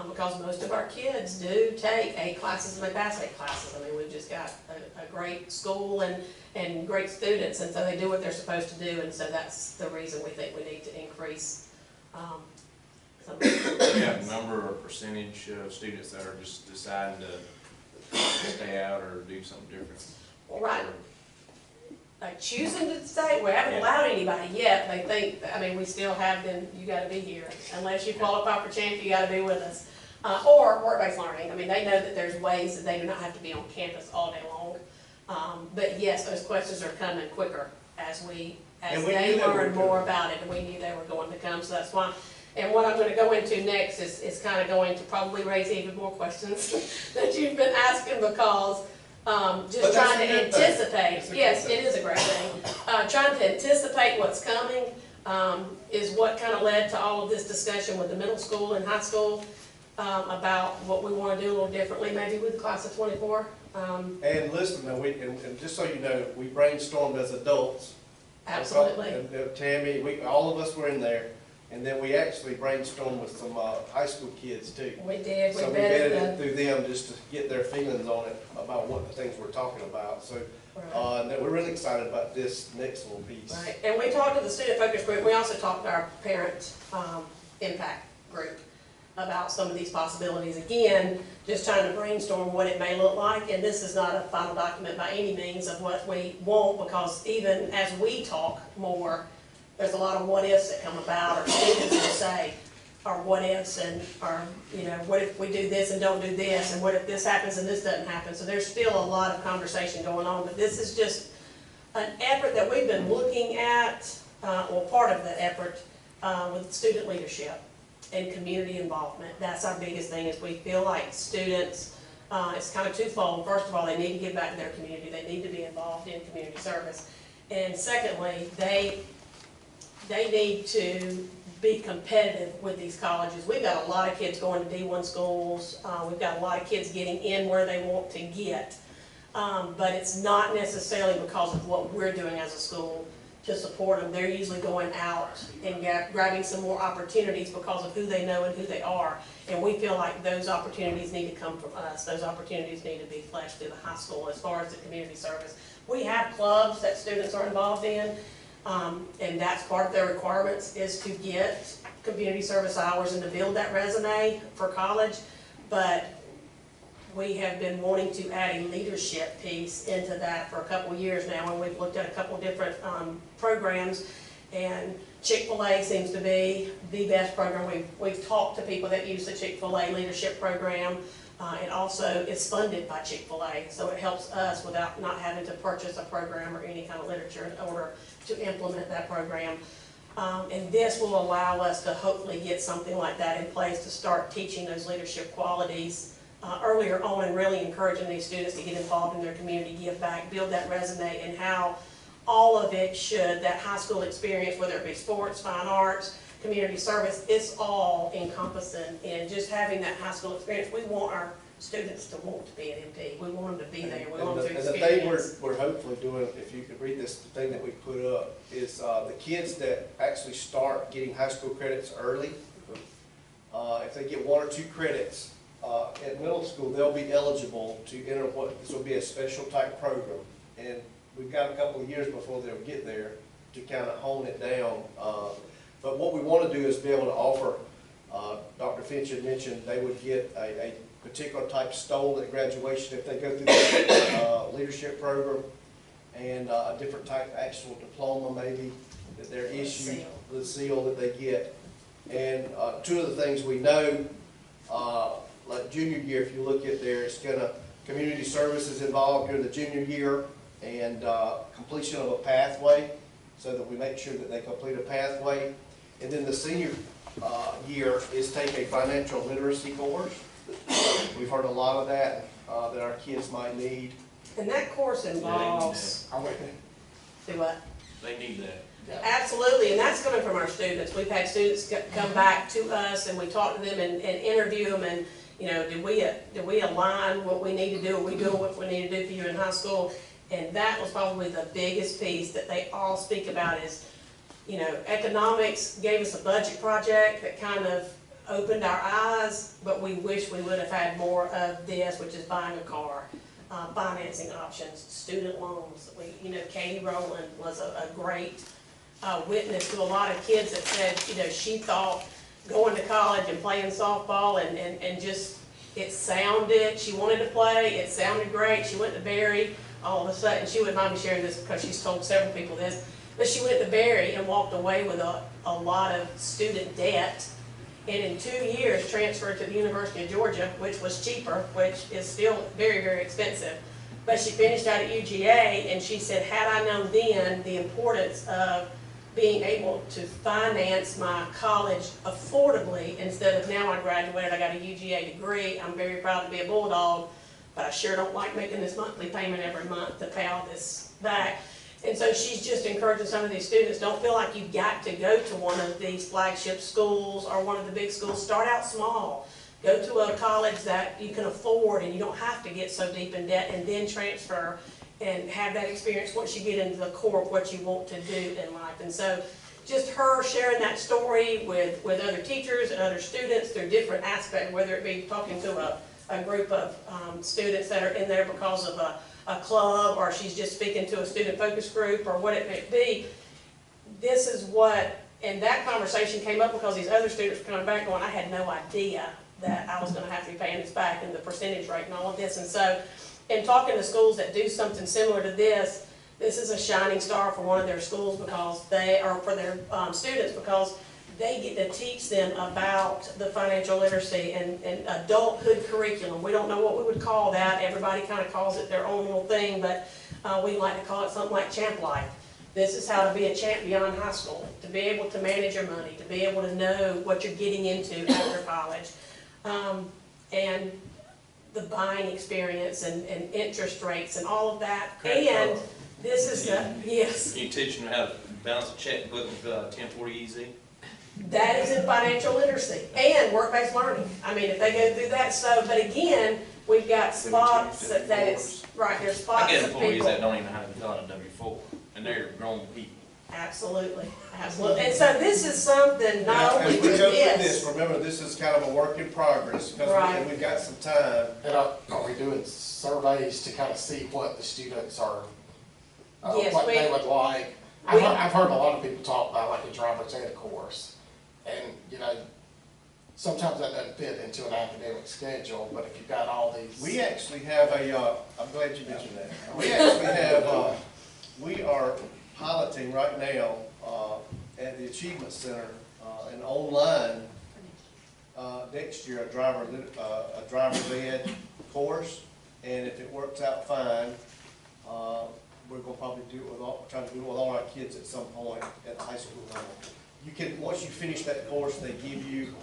Because most of our kids do take 8 classes and they pass 8 classes. I mean, we've just got a great school and great students, and so they do what they're supposed to do, and so that's the reason we think we need to increase, some. Do you have a number or percentage of students that are just deciding to stay out or do something different? Well, right. Like choosing to stay, we haven't allowed anybody yet. They think, we still have them, you gotta be here. Unless you qualify for champ, you gotta be with us. Or work-based learning. They know that there's ways that they do not have to be on campus all day long. But yes, those questions are coming quicker as they learn more about it, and we knew they were going to come, so that's why. And what I'm gonna go into next is kind of going to probably raise even more questions that you've been asking, because just trying to anticipate, yes, it is a great thing. Trying to anticipate what's coming is what kind of led to all of this discussion with the middle school and high school. about what we want to do a little differently, maybe with the class of 24. And listen, now, and just so you know, we brainstormed as adults. Absolutely. And Tammy, all of us were in there, and then we actually brainstormed with some high school kids too. We did. So we vetted it through them just to get their feelings on it, about what the things we're talking about. So, that we're really excited about this next little piece. Right, and we talked to the student focus group. We also talked to our parent impact group about some of these possibilities. Again, just trying to brainstorm what it may look like, and this is not a final document by any means of what we want, because even as we talk more, there's a lot of what ifs that come about, or students will say, or what ifs, and, or, you know, what if we do this and don't do this, and what if this happens and this doesn't happen. So there's still a lot of conversation going on, but this is just an effort that we've been looking at, or part of the effort, with student leadership and community involvement. That's our biggest thing, is we feel like students, it's kind of twofold. First of all, they need to give back to their community. They need to be involved in community service. And secondly, they need to be competitive with these colleges. We've got a lot of kids going to D1 schools. We've got a lot of kids getting in where they want to get. But it's not necessarily because of what we're doing as a school to support them. They're usually going out and grabbing some more opportunities because of who they know and who they are. And we feel like those opportunities need to come from us. Those opportunities need to be fleshed through the high school as far as the community service. We have clubs that students are involved in, and that's part of their requirements, is to get community service hours and to build that resume for college. But we have been wanting to add a leadership piece into that for a couple of years now, and we've looked at a couple of different programs, and Chick-fil-A seems to be the best program. We've talked to people that use the Chick-fil-A leadership program. It also is funded by Chick-fil-A, so it helps us without not having to purchase a program or any kind of literature in order to implement that program. And this will allow us to hopefully get something like that in place to start teaching those leadership qualities earlier on, and really encouraging these students to get involved in their community, give back, build that resume, and how all of it should, that high school experience, whether it be sports, fine arts, community service, it's all encompassing in just having that high school experience. We want our students to want to be an MP. We want them to be there. We want them to experience. And the thing we're hopefully doing, if you could read this thing that we put up, is the kids that actually start getting high school credits early, if they get 1 or 2 credits, at middle school, they'll be eligible to enter this will be a special type program. And we've got a couple of years before they'll get there to kind of hone it down. But what we want to do is be able to offer, Dr. Finch had mentioned they would get a particular type stole at graduation if they go through the leadership program, and a different type actual diploma maybe that they're issued, the seal that they get. And 2 of the things we know, like junior year, if you look at there, it's community services involved during the junior year, and completion of a pathway, so that we make sure that they complete a pathway. And then the senior year is take a financial literacy course. We've heard a lot of that, that our kids might need. And that course involves, do what? They need that. Absolutely, and that's coming from our students. We've had students come back to us, and we talk to them and interview them, and you know, did we align what we need to do? Are we doing what we need to do for you in high school? And that was probably the biggest piece that they all speak about is, you know, economics gave us a budget project that kind of opened our eyes, but we wish we would have had more of this, which is buying a car, financing options, student loans. You know, Katie Rowland was a great witness to a lot of kids that said, you know, she thought going to college and playing softball and just, it sounded, she wanted to play, it sounded great. She went to Berry, all of a sudden, she wouldn't mind me sharing this because she's told several people this, but she went to Berry and walked away with a lot of student debt, and in 2 years transferred to the University of Georgia, which was cheaper, which is still very, very expensive. But she finished out at UGA, and she said, had I known then the importance of being able to finance my college affordably, instead of now I graduated, I got a UGA degree, I'm very proud to be a Bulldog, but I sure don't like making this monthly payment every month to pay all this back. And so she's just encouraging some of these students, don't feel like you've got to go to one of these flagship schools or one of the big schools. Start out small. go to a college that you can afford and you don't have to get so deep in debt, and then transfer and have that experience once you get into the core of what you want to do in life. And so just her sharing that story with other teachers and other students through different aspects, whether it be talking to a group of students that are in there because of a club, or she's just speaking to a student focus group, or what it may be. This is what, and that conversation came up because these other students were coming back going, I had no idea that I was gonna have to be paying this back, and the percentage rate and all of this. And so, in talking to schools that do something similar to this is a shining star for one of their schools, because they are, for their students, because they get to teach them about the financial literacy and adulthood curriculum. We don't know what we would call that. Everybody kind of calls it their own little thing, but we like to call it something like Champ Life. This is how to be a champ beyond high school, to be able to manage your money, to be able to know what you're getting into after college. And the buying experience and interest rates and all of that. And this is the, yes. You teach them how to balance a checkbook with 1040 Easy. That is in financial literacy and work-based learning. I mean, if they go through that, so, but again, we've got spots that it's, right, there's spots I get of employees people. that don't even know how to fill out a W-4, and they're grown people. Absolutely, absolutely. And so this is something not only As we with go through this. this, remember, this is kind of a work in progress, because Right. we've got some time. And are we doing surveys to kind of see what the students are, Yes, what we- they would like? I've heard a lot of people talk about like a driver's ed course, and, you know, sometimes that doesn't fit into an academic schedule, but if you've got all these. We actually have I'm glad you mentioned that. We actually have, we are piloting right now, at the Achievement Center, an online, next year, a driver's ed course, and if it works out fine, we're gonna probably do it with try to do it with all our kids at some point at the high school level. You can, once you finish that course, they give you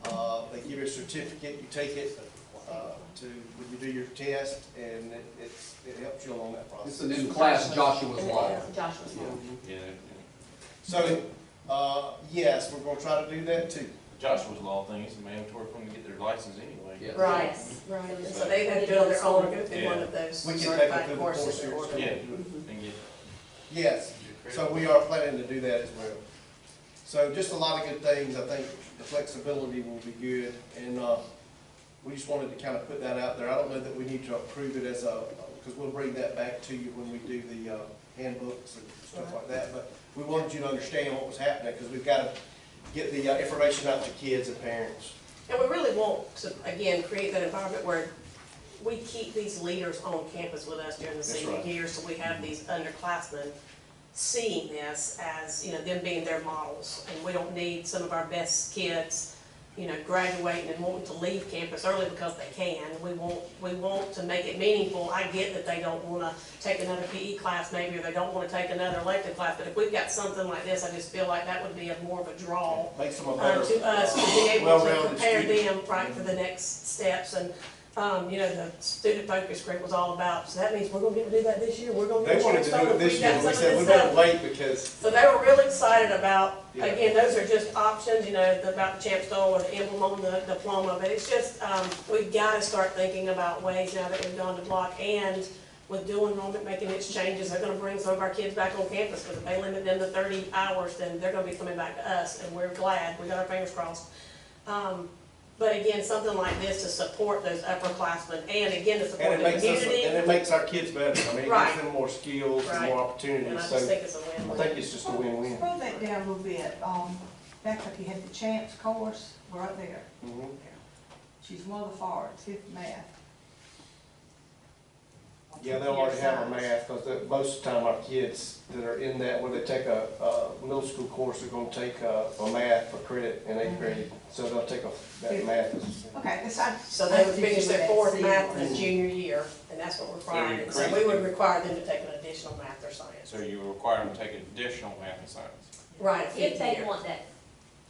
a certificate, you take it, when you do your test, and it helps you along that process. It's a new class, Joshua's Law. Joshua's Law. Yeah. So, yes, we're gonna try to do that too. Joshua's Law thing is mandatory for them to get their license anyway. Yeah. Right, Yes. right. And so they have to do it on their own, or go through one of those We can take it certified through the courses. course here. or- Yeah, and get Yes, so we are planning to do that as well. So just a lot of good things. I think the flexibility will be good, and we just wanted to kind of put that out there. I don't know that we need to approve it as because we'll bring that back to you when we do the handbooks and stuff like that. But we wanted you to understand what was happening, because we've got to get the information out to kids and parents. And we really want to, again, create that environment where we keep these leaders on campus with us during the That's senior right. year, so we have these underclassmen seeing this as, you know, them being their models. And we don't need some of our best kids, you know, graduating and wanting to leave campus early because they can. We want to make it meaningful. I get that they don't want to take another PE class maybe, or they don't want to take another elective class, but if we've got something like this, I just feel like that would be more of a draw Makes them a better, to us to be able to well-rounded prepare student. them, right, for the next steps. And, you know, the student focus group was all about, so that means we're gonna get to do that this year, we're gonna get. They wanted to do it this year. We said, we better better wait, because So they were really excited about, Yeah. again, those are just options, you know, about the champ stole or the emblem on the diploma, but it's just, we've gotta start thinking about ways now that we've gone to block, and with dual enrollment making its changes, they're gonna bring some of our kids back on campus, because if they limit them to 30 hours, then they're gonna be coming back to us, and we're glad, we got our fingers crossed. But again, something like this to support those upperclassmen, and again, to support the community. and it makes our kids better. I mean, it Right. gives them more skills and Right. more And opportunities, I so just think it's a I win-win. think it's just a win-win. Scroll that down a little bit, back up, you had the champs course, right there. Mhm. She's one of the forwards, fifth math. Yeah, they'll already have a math, because most of the time our kids that are in that, when they take a middle school course, they're gonna take a math for credit in 8th grade. So they'll take that math as. Okay, that's I. So they would finish their fourth math in the junior year, and that's what we're requiring. And so we would require them to take an additional math or science. So you require them to take additional math and science? Right, If fifth they year. want that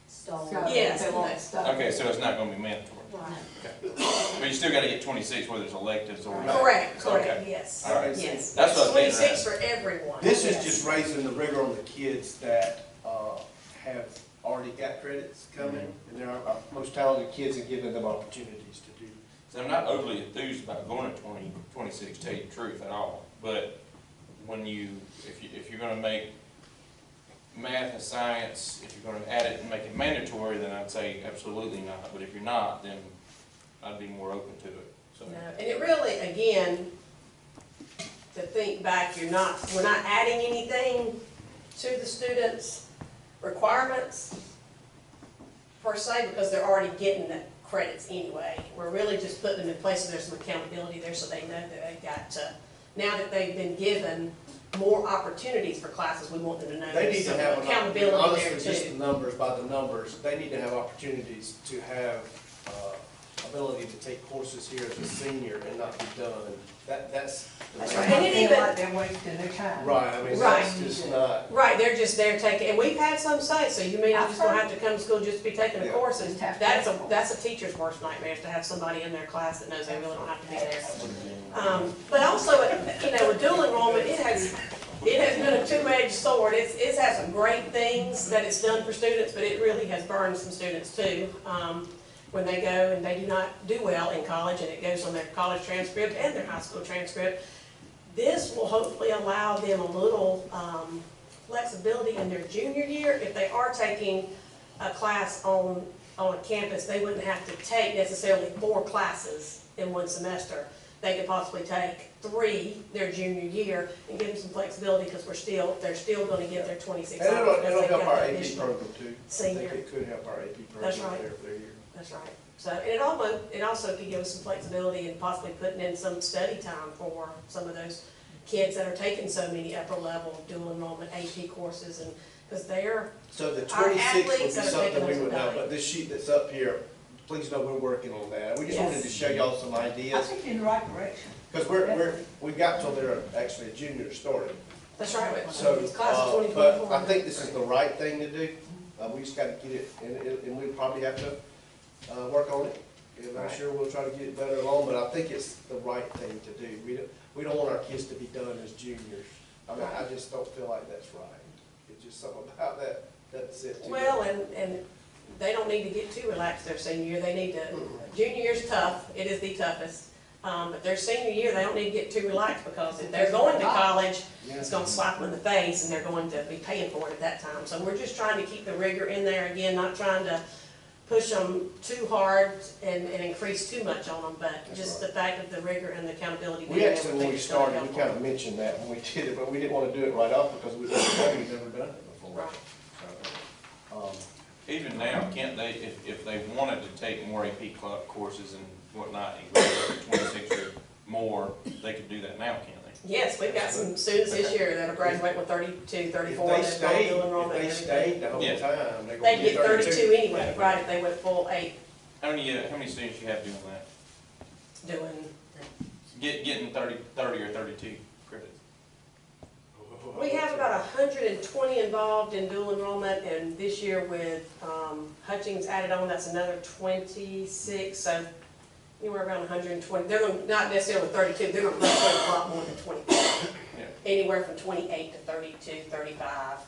stolen. Yes, They want okay. stuff. Okay, so it's not gonna be mandatory. Right. But you still gotta get 26, whether it's electives or. Correct, correct, Okay. yes. All right. Yes. That's what I was getting 26 for everyone. This is yes. just raising the rigor on the kids that have already got credits coming, and they're our most talented kids and giving them opportunities to do. So I'm not overly enthused about going to 2026, to tell you the truth at all. But when if you're gonna make math and science, if you're gonna add it and make it mandatory, then I'd say absolutely not. But if you're not, then I'd be more open to it, so. No, and it really, again, to think back, we're not adding anything to the students' requirements per se, because they're already getting the credits anyway. We're really just putting them in place so there's some accountability there, so they know that they've got to, now that they've been given more opportunities for classes, we want them to know They there's need to some have, accountability there honestly, just the too. numbers by the numbers, they need to have opportunities to have, ability to take courses here as a senior and not be done. That's. That's They right. don't And it feel even- like they're wasting their time. Right, I mean, Right. that's just not. Right, they're just there taking, and we've had some say, so you mean I'm just gonna have to come to school just to be taking a Yeah. course, and that's a teacher's worst nightmare, is to have somebody in their class that knows they really don't have to be there. But also, with dual enrollment, it has been a two-edged sword. It's had some great things that it's done for students, but it really has burned some students too. When they go and they do not do well in college, and it goes on their college transcript and their high school transcript. This will hopefully allow them a little flexibility in their junior year. If they are taking a class on a campus, they wouldn't have to take necessarily 4 classes in one semester. They could possibly take 3 their junior year and give them some flexibility, because they're still gonna get their 26 And hours. it'll because help they've our got AP additional program too. senior. I think it could help our AP That's program right. there for their year. That's right. So, and it also could give us some flexibility in possibly putting in some study time for some of those kids that are taking so many upper level dual enrollment AP courses, and, because they're, So the Our 26 would be athletes that are something taking we those would know, tonight. but this sheet that's up here, please know we're working on that. We just wanted to Yes. show y'all some I ideas, think you're in the right direction. because we got till they're actually a junior started. that's right, So, it's class of but 2024. I think this is the right thing to do. We just gotta get it, and we probably have to, work on it. And I'm Right. sure we'll try to get it better along, but I think it's the right thing to do. We don't want our kids to be done as juniors. I mean, I just don't feel like that's right. It's just something about that, that's it. Well, and they don't need to get too relaxed their senior year. They need to, junior year's tough, it is the toughest. But their senior year, they don't need to get too relaxed, because if they're going to college, it's gonna slap them in the face, and they're going to be paying for it at that time. So we're just trying to keep the rigor in there, again, not trying to push them too hard and increase too much on them, but just the fact of the rigor and the accountability. We actually, when we started, we kind of mentioned that when we did it, but we didn't want to do it right off because we've never done it before. Right. So, Even now, can't they, if they wanted to take more AP courses and whatnot, and go to 26 or more, they could do that now, can't they? Yes, we've got some students this year that'll graduate with 32, 34, If that's all they dual enrollment and stayed everything. the whole Yeah. time, they're They'd gonna get get 32 anyway, right, if they went full 8 How many students you have doing that? doing. Getting 30 or 32 credits? We have about 120 involved in dual enrollment, and this year with Hutchings added on, that's another 26, so anywhere around 120. They're not necessarily 32, they're going to graduate a lot more than 24. Yeah. Anywhere from 28 to 32, 35.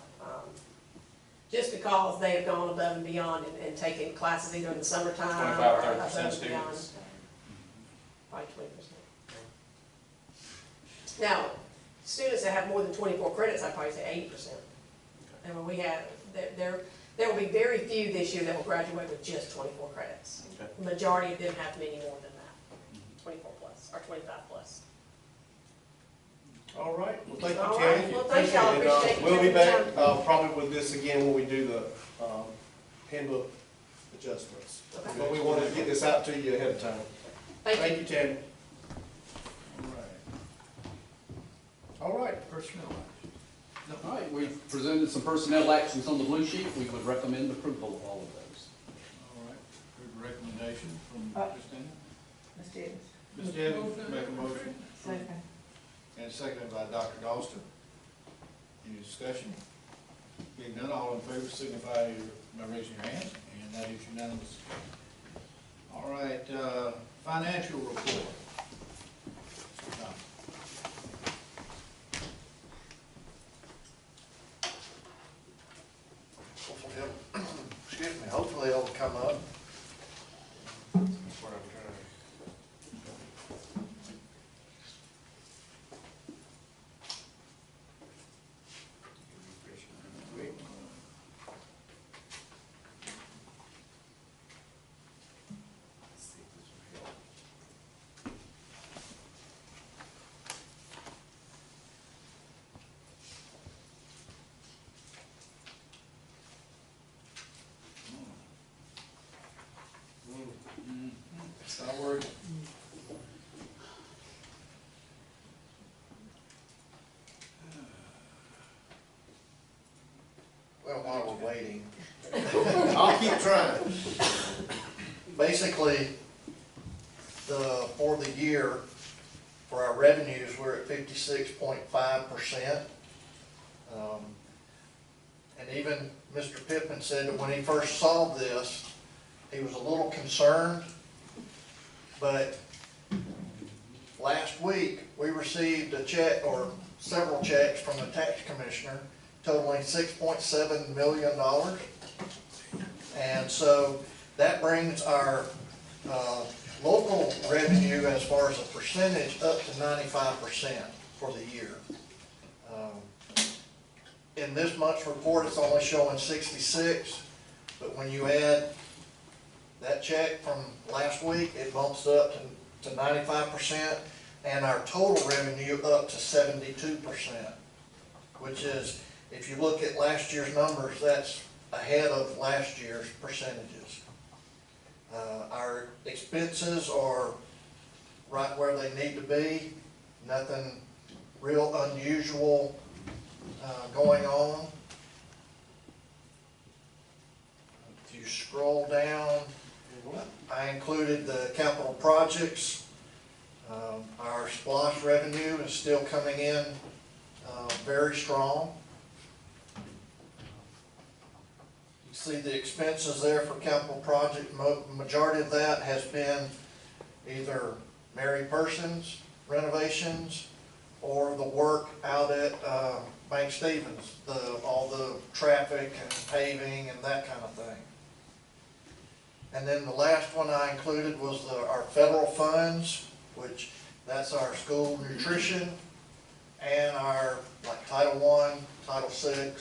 Just because they have gone above and beyond and taken classes either in the summertime or 25, above 30% and beyond. students. Probably 20%. Now, students that have more than 24 credits, I'd probably say 80%. And when we have, there will be very few this year that will graduate with just 24 credits. Okay. The majority of them have many more than that, 24 plus, or 25 plus. All right, well, thank you, All Tammy. right, well, thank y'all. Appreciate it. Appreciate you We'll be taking the back, probably with this again when we do the, handbook adjustments. Okay. But we wanted to get this out to you ahead of time. Thank you. Thank you, Tammy. All right, personnel action. All right, we've presented some personnel actions on the blue sheet. We would recommend approval of all of those. All right, good recommendation from Christina. Ms. Davis. Ms. Debbie, make a motion. Second. And seconded by Dr. Dawson. Any discussion? Being none, all in favor signify by raising your hand, and that is unanimous. All right, financial report. hopefully it'll come up. It's not working. Well, while we're waiting, I'll keep trying. Basically, for the year, for our revenues, we're at 56.5%. And even Mr. Pippin said that when he first saw this, he was a little concerned. But last week, we received a check, or several checks from the tax commissioner totaling $6.7 million. And so that brings our local revenue as far as a percentage up to 95% for the year. In this month's report, it's only showing 66, but when you add that check from last week, it bumps up to 95%, and our total revenue up to 72%, which is, if you look at last year's numbers, that's ahead of last year's percentages. Our expenses are right where they need to be, nothing real unusual going on. If you scroll down, I included the capital projects. Our SPLOST revenue is still coming in very strong. You see the expenses there for capital project. Majority of that has been either Mary Persons renovations or the work out at Bank Stevens, all the traffic and paving and that kind of thing. And then the last one I included was our federal funds, which that's our school nutrition and our like Title I, Title VI,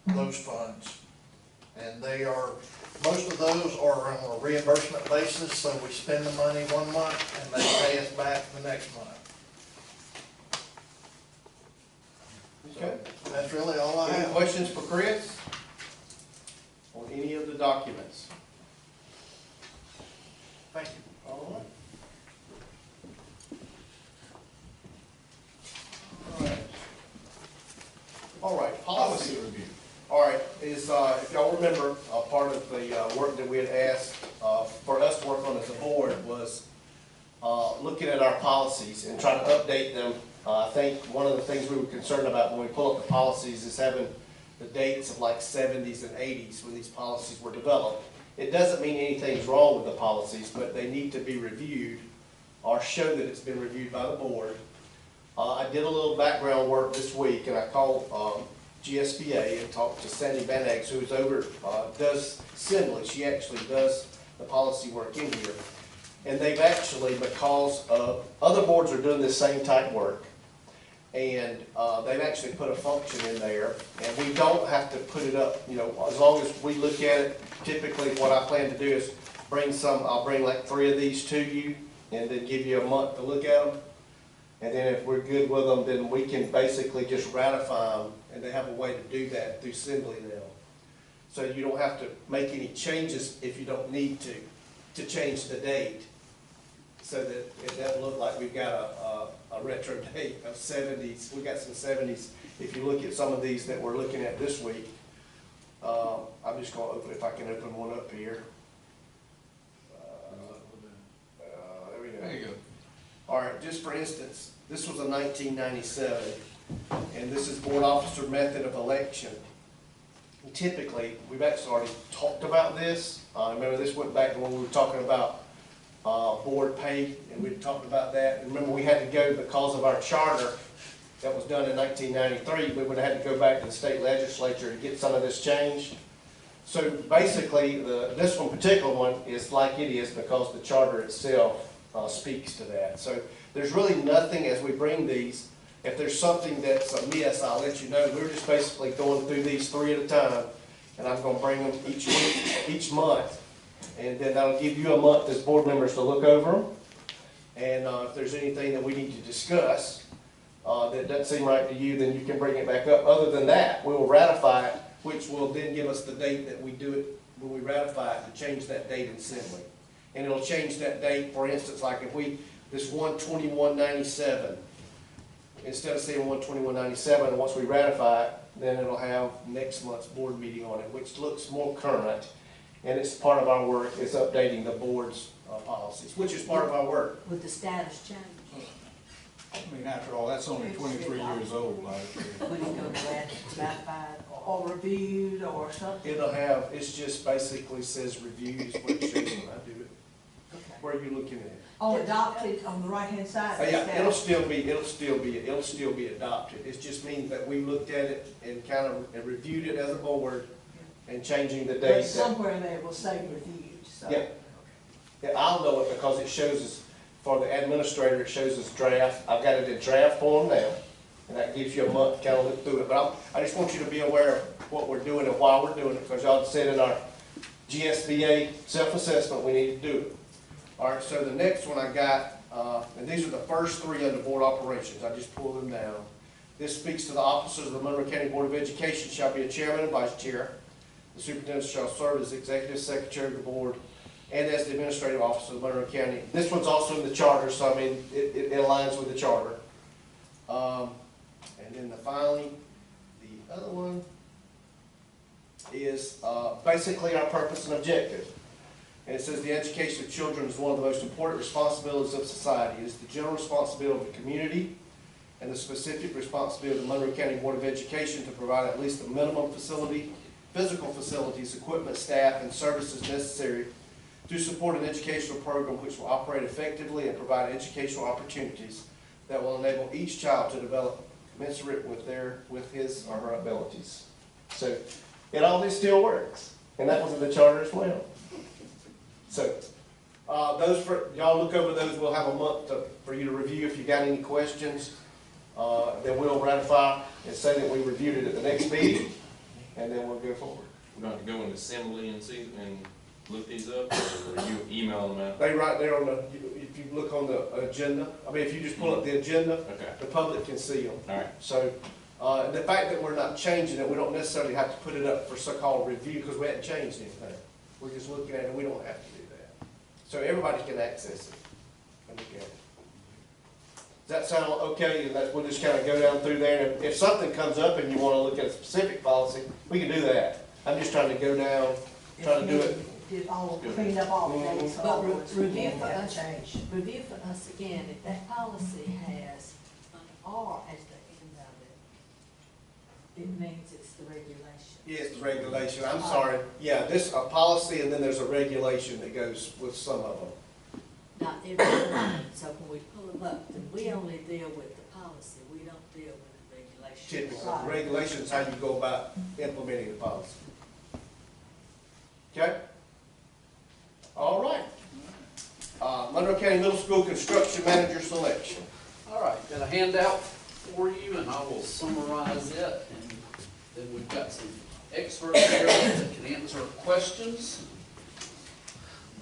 those funds. And they are, most of those are on a reimbursement basis, so we spend the money one month and they pay us back the next month. Okay, that's really all I have. Any questions for Chris on any of the documents? Thank you. All right. All right, policy review. All right, if y'all remember, part of the work that we had asked for us to work on as a board was looking at our policies and trying to update them. I think one of the things we were concerned about when we pull up the policies is having the dates of like 70s and 80s when these policies were developed. It doesn't mean anything's wrong with the policies, but they need to be reviewed or show that it's been reviewed by the board. I did a little background work this week, and I called GSBA and talked to Sandy Van Eggs, who's over, does Assembly. She actually does the policy work in here. And they've actually, because other boards are doing this same type work, and they've actually put a function in there, and we don't have to put it up, you know, as long as we look at it. Typically what I plan to do is I'll bring like 3 of these to you, and then give you a month to look at them. And then if we're good with them, then we can basically just ratify them, and they have a way to do that through Assembly now. So you don't have to make any changes if you don't need to change the date, so that it doesn't look like we've got a retro date of 70s. We got some 70s. If you look at some of these that we're looking at this week, I'm just going to open, if I can open one up here. There we go. There you go. All right, just for instance, this was a 1997, and this is board officer method of election. And typically, we've actually already talked about this. Remember, this went back to when we were talking about board pay, and we talked about that. And remember, we had to go, because of our charter that was done in 1993, we would have had to go back to the state legislature to get some of this changed. So basically, this one particular one is like it is because the charter itself speaks to that. So there's really nothing as we bring these. If there's something that's a miss, I'll let you know. We're just basically going through these 3 at a time, and I'm going to bring them each week, each month, and then that'll give you a month as board members to look over them. And if there's anything that we need to discuss that doesn't seem right to you, then you can bring it back up. Other than that, we will ratify it, which will then give us the date that we do it, when we ratify it, to change that date in assembly. And it'll change that date, for instance, like if this 1/21/97, instead of saying 1/21/97, once we ratify it, then it'll have next month's board meeting on it, which looks more current. And it's part of our work, is updating the board's policies, which is part of our work. Would the status change? I mean, after all, that's only 23 years old, like. Would it go to ratified or reviewed or something? It'll have, it's just basically says reviews, what it shows when I do it. Okay. Where are you looking at? Oh, adopted on the right-hand side. Yeah, it'll still be adopted. It just means that we looked at it and kind of reviewed it as a board and changing the But date. somewhere in there will say reviewed, so. Yeah. Yeah, I'll know it because it shows us, for the administrator, it shows us draft. I've got it in draft form now, and that gives you a month to kind of look through it. But I just want you to be aware of what we're doing and why we're doing it, because y'all said in our GSBA self-assessment, we need to do it. All right, so the next one I got, and these are the first 3 under board operations. I just pulled them down. This speaks to the officers of the Monroe County Board of Education shall be a chairman and vice chair. The superintendent shall serve as executive secretary of the board and as the administrative officer of Monroe County. This one's also in the charter, so I mean, it aligns with the charter. And then finally, the other one is basically our purpose and objective. And it says the education of children is one of the most important responsibilities of society. It is the general responsibility of the community and the specific responsibility of the Monroe County Board of Education to provide at least the minimum physical facilities, equipment, staff, and services necessary to support an educational program which will operate effectively and provide educational opportunities that will enable each child to develop commensurate with his or her abilities. So it all this still works, and that was in the charter as well. So y'all look over those. We'll have a month for you to review. If you got any questions, then we'll ratify and say that we reviewed it at the next meeting, and then we'll go forward. We're going to go in assembly and see, and look these up, or you email them out? They right there on the, if you look on the agenda, I mean, if you just pull up the agenda, Okay. the public can see them. All right. So, the fact that we're not changing it, we don't necessarily have to put it up for so-called review, because we haven't changed anything. We're just looking at it, and we don't have to do that. So everybody can access it and look at it. Does that sound okay? And we'll just kind of go down through there, and if something comes up and you want to look at a specific policy, we can do that. I'm just trying to go down, trying to do it. Did all, cleaned up all the dates. But review for us, review for us again, if that policy has an R at the end of it, it means it's the regulation. Yes, the regulation, I'm sorry. Yeah, this, a policy, and then there's a regulation that goes with some of them. Not every one, so when we pull them up, then we only deal with the policy, we don't deal with the regulation. Typically, the regulation is how you go about implementing the policy. Okay? All right. Monroe County Middle School Construction Manager Selection. All right, got a handout for you, and I will summarize it, and then we've got some experts here that can answer questions,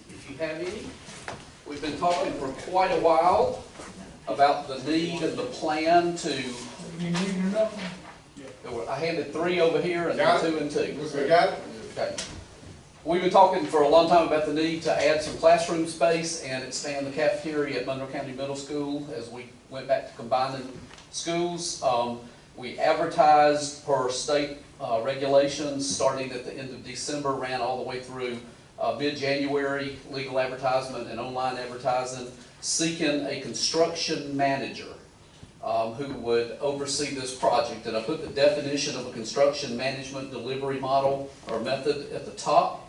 if you have any. We've been talking for quite a while about the need and the plan to. I handed 3 over here and then 2 and 2. We got it? Okay. We've been talking for a long time about the need to add some classroom space and expand the cafeteria at Monroe County Middle School as we went back to combining schools. We advertised per state regulations starting at the end of December, ran all the way through mid-January, legal advertisement and online advertising, seeking a construction manager who would oversee this project. And I put the definition of a construction management delivery model or method at the top.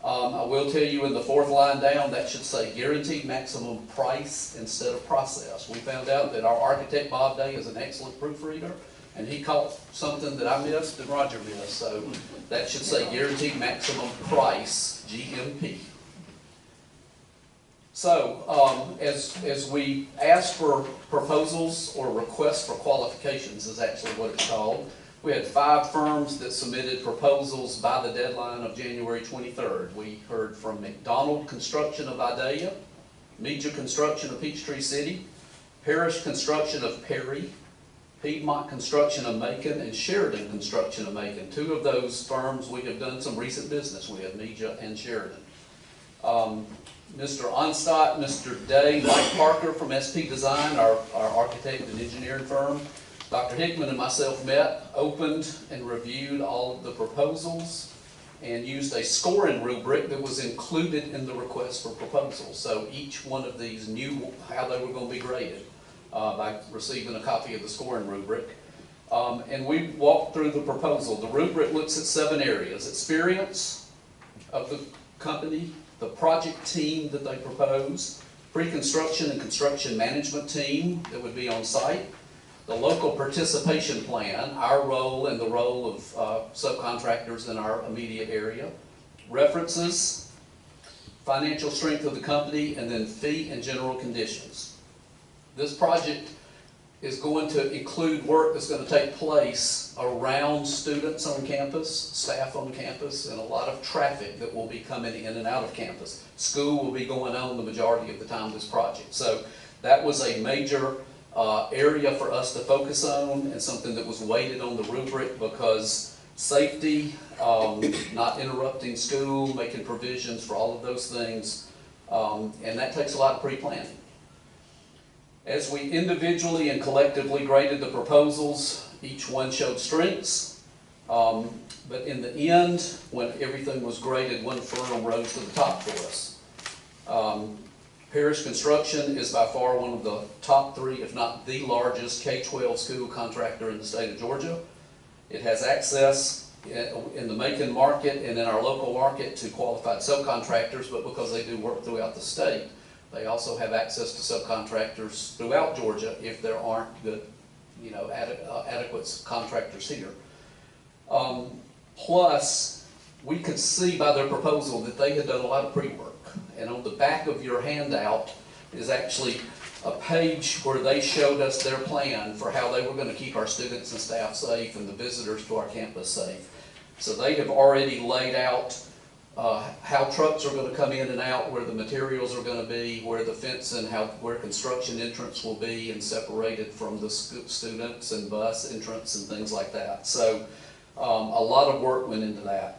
I will tell you in the 4th line down, that should say guaranteed maximum price instead of process. We found out that our architect, Bob Day, is an excellent proofreader, And he caught something that I missed and Roger missed, so that should say guaranteed maximum price, GMP. So, as we asked for proposals, or requests for qualifications is actually what it's called, we had 5 firms that submitted proposals by the deadline of January 23rd. We heard from McDonald Construction of Idalia, Meja Construction of Peachtree City, Parrish Construction of Perry, Piedmont Construction of Macon, and Sheridan Construction of Macon. 2 of those firms we have done some recent business with, Meja and Sheridan. Mr. Onstott, Mr. Day, Mike Parker from SP Design, our architect and engineering firm. Dr. Hickman and myself met, opened and reviewed all of the proposals, and used a scoring rubric that was included in the request for proposals. So each one of these knew how they were going to be graded by receiving a copy of the scoring rubric. And we walked through the proposal. The rubric looks at 7 areas: experience of the company, the project team that they propose, pre-construction and construction management team that would be on site, the local participation plan, our role and the role of subcontractors in our immediate area, references, financial strength of the company, and then fee and general conditions. This project is going to include work that's going to take place around students on campus, staff on campus, and a lot of traffic that will be coming in and out of campus. School will be going on the majority of the time of this project. So that was a major area for us to focus on, and something that was weighted on the rubric because safety, not interrupting school, making provisions for all of those things, and that takes a lot of pre-planning. As we individually and collectively graded the proposals, each one showed strengths, but in the end, when everything was graded, one firm rose to the top for us. Parrish Construction is by far one of the top 3, if not the largest K-12 school contractor in the state of Georgia. It has access in the Macon market and in our local market to qualified subcontractors, but because they do work throughout the state, they also have access to subcontractors throughout Georgia if there aren't good, adequate contractors here. Plus, we could see by their proposal that they had done a lot of pre-work. And on the back of your handout is actually a page where they showed us their plan for how they were going to keep our students and staff safe and the visitors to our campus safe. So they have already laid out how trucks are going to come in and out, where the materials are going to be, where the fence and where construction entrance will be, and separated from the students and bus entrance and things like that. So a lot of work went into that.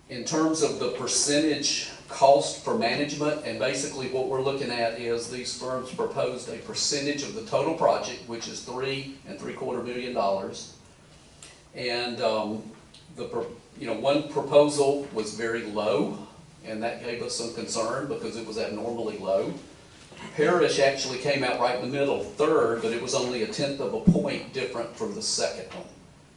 In terms of the percentage cost for management, and basically what we're looking at is these firms proposed a percentage of the total project, which is $3.75 million. And one proposal was very low, and that gave us some concern because it was abnormally low. Parrish actually came out right in the middle, 3rd, but it was only 1/10 of a point different from the 2nd one.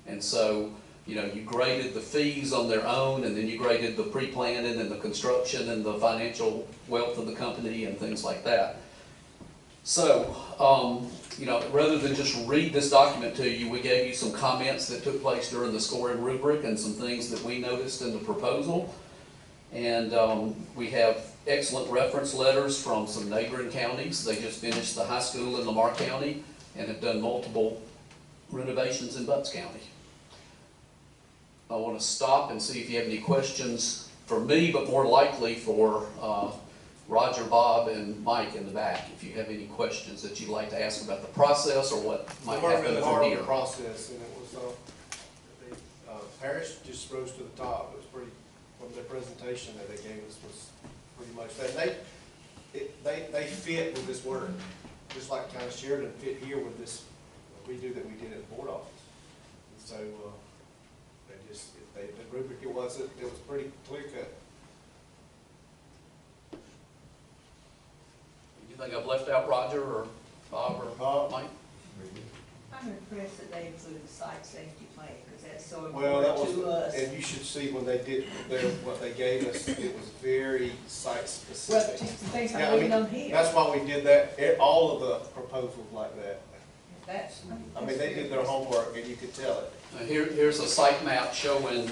And so, you graded the fees on their own, and then you graded the pre-planning and the construction and the financial wealth of the company and things like that. So, rather than just read this document to you, we gave you some comments that took place during the scoring rubric and some things that we noticed in the proposal. And we have excellent reference letters from some neighboring counties. They just finished the high school in Lamar County and have done multiple renovations in Butts County. I want to stop and see if you have any questions for me, but more likely for Roger, Bob, and Mike in the back, if you have any questions that you'd like to ask about the process or what might happen from here. Process, and it was Parrish just rose to the top. It was pretty, from the presentation that they gave us was pretty much that. They fit with this work, just like kind of Sheridan fit here with this redo that we did at the board office. And so the rubric it was pretty clear cut. You think I've left out Roger or Bob or Mike? I'm impressed that they included the site safety plan, because that's so Well, that important was, to us. and you should see when they did what they gave us, it was very site Well, specific. things Yeah, I'm reading on here. That's why we did that, all of the proposals like that. That's. I mean, they did their homework and you could tell it. Here's a site map showing,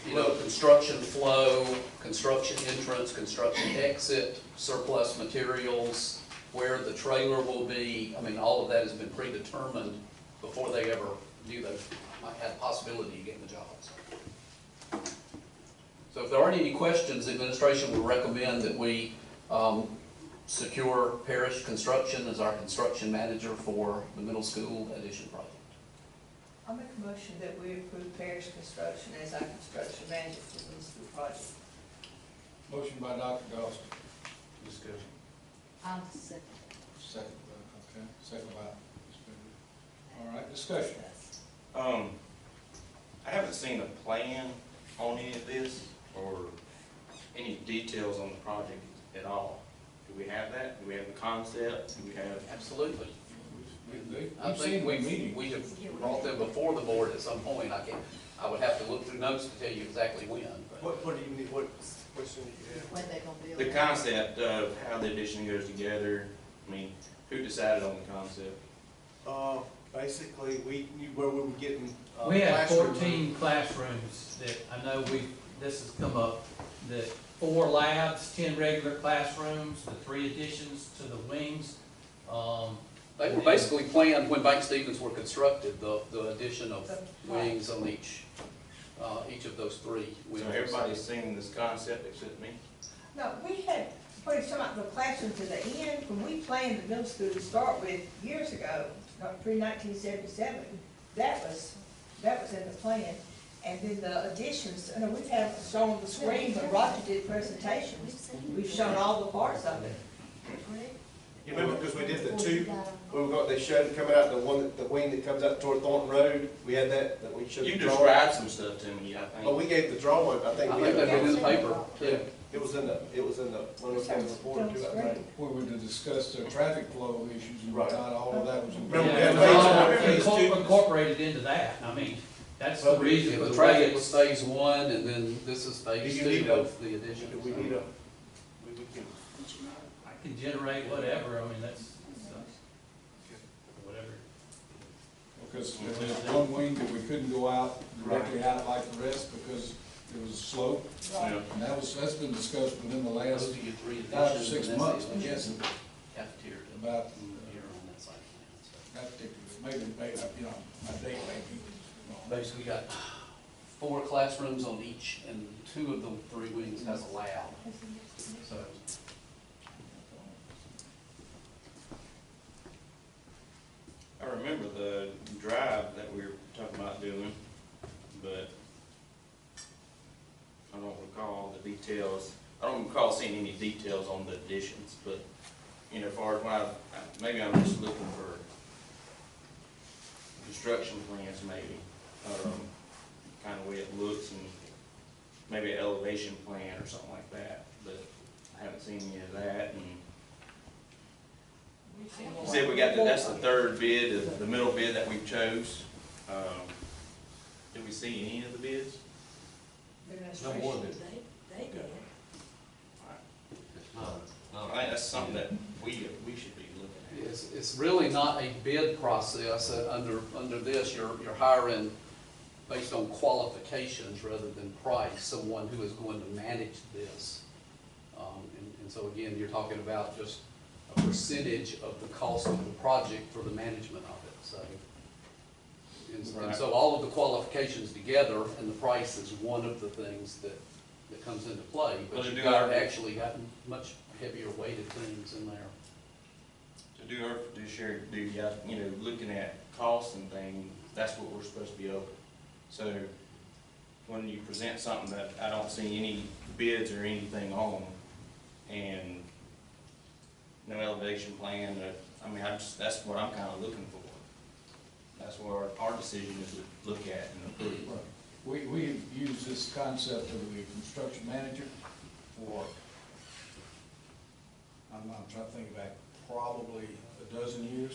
you know, construction flow, construction entrance, construction exit, surplus materials, where the trailer will be. I mean, all of that has been predetermined before they ever knew they might have the possibility of getting the jobs. So if there aren't any questions, the administration would recommend that we secure Parish Construction as our construction manager for the middle school addition project. I'll make a motion that we approve Parish Construction as our construction manager for the school project. Motion by Dr. Dawson. Discussion. I'll second. Second by, okay, second by Ms. Bender. All right, discussion. I haven't seen a plan on any of this or any details on the project at all. Do we have that? Do we have the concept? Do we have? Absolutely. I We've think seen the meeting. we have brought them before the board at some point. I would have to look through notes to tell you exactly when. But What do you need, what question do you have? When they gonna build The it? concept of how the addition goes together, I mean, who decided on the concept? Basically, we knew where we were getting. We have classroom 14 classrooms that I know this has come up, that 4 labs, 10 regular classrooms, the 3 additions to the wings. they were basically planned when Bank Stevens were constructed, the addition of wings on each of those 3 wings. So everybody's seen this concept except me? No, we had, what are you talking about, the classroom to the end, when we planned the middle school to start with years ago, pre-1977, that was in the plan. And then the additions, I know we've had it shown on the screen when Roger did presentations, we've shown all the parts of it. You remember, because we did the 2, they showed it coming out, the wing that comes out toward Thornton Road, we had that we showed. You the drawing. described some stuff to me, I think. Oh, we gave the drawing, I think. I think they've been in the paper, too. It was in the Monroe County report too, I think. Where we discussed the traffic flow issues and Right. whatnot, all of that was. Remember, Yeah, we it was all incorporated into that. I mean, that's the reason. The traffic was phase 1, and then this is phase Do you 2 need a- of the addition. Do we need a, we can, I can generate whatever, I mean, that's, whatever. Because there was one wing that we couldn't go out directly out like the rest because it was a slope. Yeah. And that's been discussed within the Those last are your 3 additions. 5 or 6 and that's months, the I'm guessing, Cafeteria. about Here on that side plan, so. that particular, maybe, you know, my date may be wrong. Basically, we got 4 classrooms on each, and 2 of the 3 wings has a lab. So, I remember the drive that we were talking about doing, but I don't recall the details. I don't recall seeing any details on the additions, but, you know, as far as when maybe I'm just looking for construction plans maybe, kind of way it looks and maybe an elevation plan or something like that, but I haven't seen any of that. And you said that's the 3rd bid, the middle bid that we chose. Did we see any of the bids? No more than. They did. I think that's something that we should be looking at. it's really not a bid process. Under this, you're hiring based on qualifications rather than price, someone who is going to manage this. And so again, you're talking about just a percentage of the cost of the project for the management of it, so. And so all of the qualifications together, and the price is one of the things that comes into play, but you've got actually gotten much heavier weighted things in there. To do our fiduciary duty, you know, looking at costs and things, that's what we're supposed to be over. So when you present something that I don't see any bids or anything on, and no elevation plan, I mean, that's what I'm kind of looking for. That's what our decision is to look at and approve. We use this concept of the construction manager for, I'm trying to think back, probably a dozen years.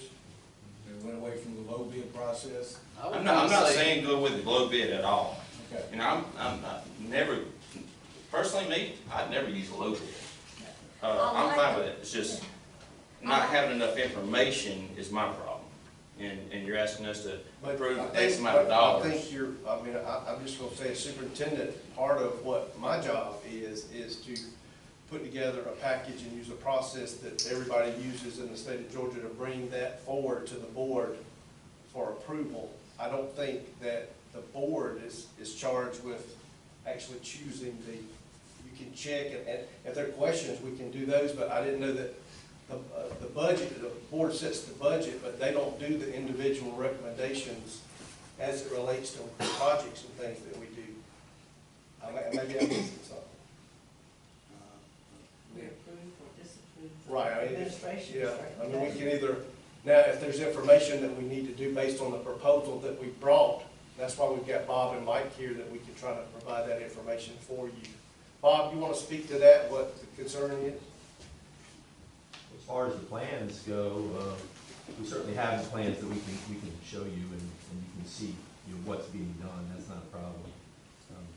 We went away from the low bid process. I'm not saying go with the low bid at all. Okay. You know, I'm never, personally me, I'd never use a low bid. I'm fine with it, it's just not having enough information is my problem. and you're asking us to But approve I X think- amount of but I dollars. think I'm just gonna say as superintendent, part of what my job is to put together a package and use a process that everybody uses in the state of Georgia to bring that forward to the board for approval. I don't think that the board is charged with actually choosing you can check, and if there are questions, we can do those, but I didn't know that the budget, the board sets the budget, but they don't do the individual recommendations as it relates to projects and things that we do. Maybe I'm missing something. We approve or disapprove. Right, I mean, Administration. yeah, I mean, we can either, now, if there's information that we need to do based on the proposal that we brought, that's why we've got Bob and Mike here, that we can try to provide that information for you. Bob, you want to speak to that, what the concern is? As far as the plans go, we certainly have the plans that we can show you and you can see, what's being done. That's not a problem.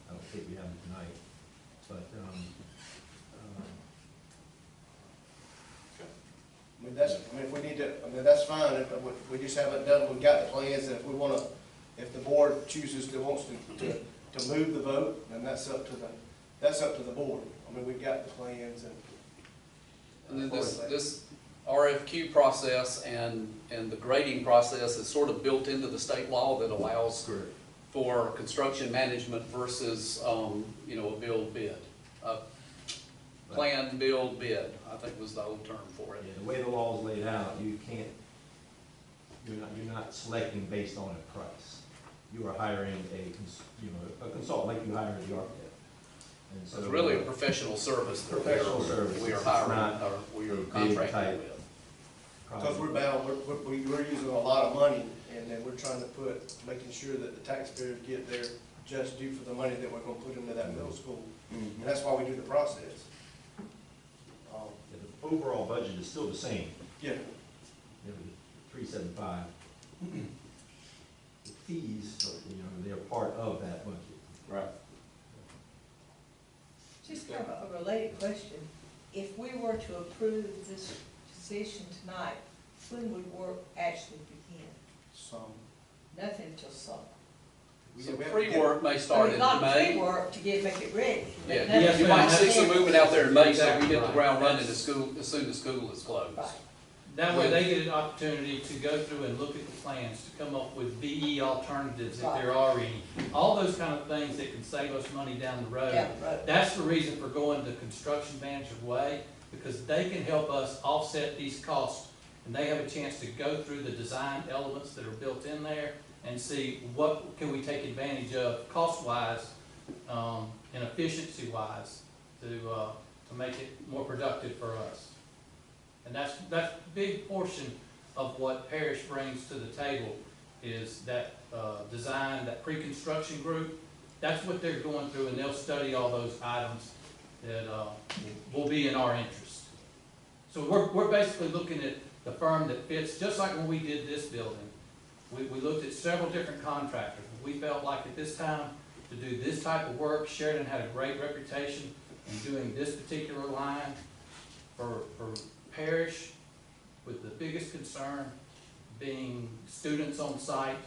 I don't think we have it tonight, but if we need to, that's fine. If we just haven't done, we've got the plans, and if we want to, if the board chooses wants to move the vote, then that's up to the board. I mean, we've got the plans And then this RFQ process and the grading process is sort of built into the state law that allows for construction management versus, a build bid. Plan, build, bid, I think was the old term for it. yeah, the way the law is laid out, you're not selecting based on a price. You are hiring a consultant like you hire the architect. And so It's really a professional service that we are hiring, or we are contracting with. Because we're bound, we're using a lot of money, and then we're trying to making sure that the taxpayers get their just due for the money that we're gonna put into that middle school. And that's why we do the process. The overall budget is still the same. Yeah. 375. The fees, they're part of that budget. Right. Just kind of a related question. If we were to approve this position tonight, when would work actually begin? Nothing until summer. So pre-work may start in Not May. pre-work to make it ready. Yeah, you might see some movement out there in May, so we hit the ground running as soon as school is closed. Right. That way they get an opportunity to go through and look at the plans, to come up with VE alternatives if there are any. All those kind of things that can save us money down the road. Down the road. That's the reason for going the construction manager way, because they can help us offset these costs. And they have a chance to go through the design elements that are built in there and see what can we take advantage of cost-wise and efficiency-wise to make it more productive for us. And that's a big portion of what Parrish brings to the table is that design, that pre-construction group. That's what they're going through, and they'll study all those items that will be in our interest. So we're basically looking at the firm that fits, just like when we did this building. We looked at several different contractors. We felt like at this time to do this type of work, Sheridan had a great reputation in doing this particular line for Parrish, with the biggest concern being students on site.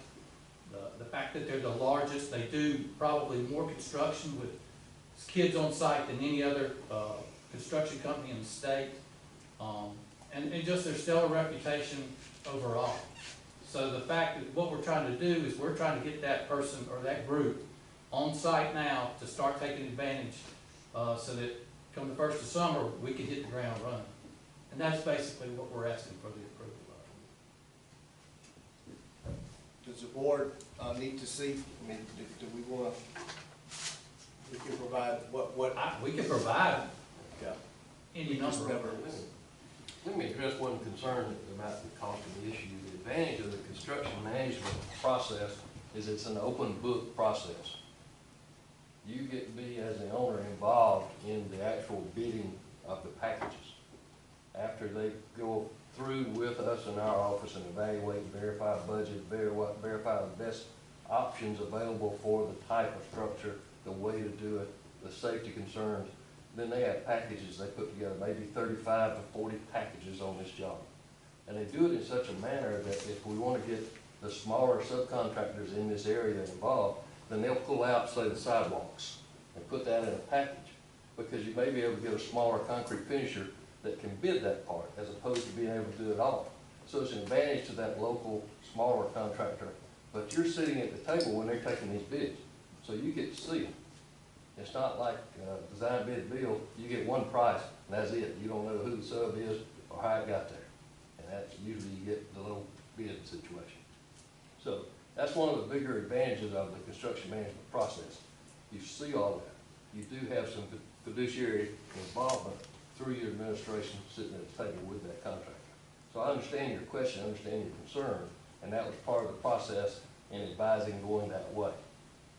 The fact that they're the largest, they do probably more construction with kids on site than any other construction company in the state. And just their stellar reputation overall. So the fact that what we're trying to do is we're trying to get that person or that group on site now to start taking advantage so that come the first of summer, we can hit the ground running. And that's basically what we're asking for the approval of. Does the board need to see, do we want to, we can provide what? We can provide Yeah. any number of Let me address one concern about the cost of the issue. The advantage of the construction management process is it's an open book process. You get to be, as the owner, involved in the actual bidding of the packages. After they go through with us in our office and evaluate, verify budget, verify the best options available for the type of structure, the way to do it, the safety concerns, then they have packages they put together, maybe 35 to 40 packages on this job. And they do it in such a manner that if we want to get the smaller subcontractors in this area involved, then they'll pull out, say, the sidewalks and put that in a package. Because you may be able to get a smaller concrete finisher that can bid that part as opposed to being able to do it all. So it's an advantage to that local, smaller contractor. But you're sitting at the table when they're taking these bids, so you get to see them. It's not like design bid build, you get one price and that's it. You don't know who the sub is or how it got there. And that's usually you get the low bid situation. So that's one of the bigger advantages of the construction management process. You see all that. You do have some fiduciary involvement through your administration sitting at the table with that contractor. So I understand your question, I understand your concern, and that was part of the process in advising going that way.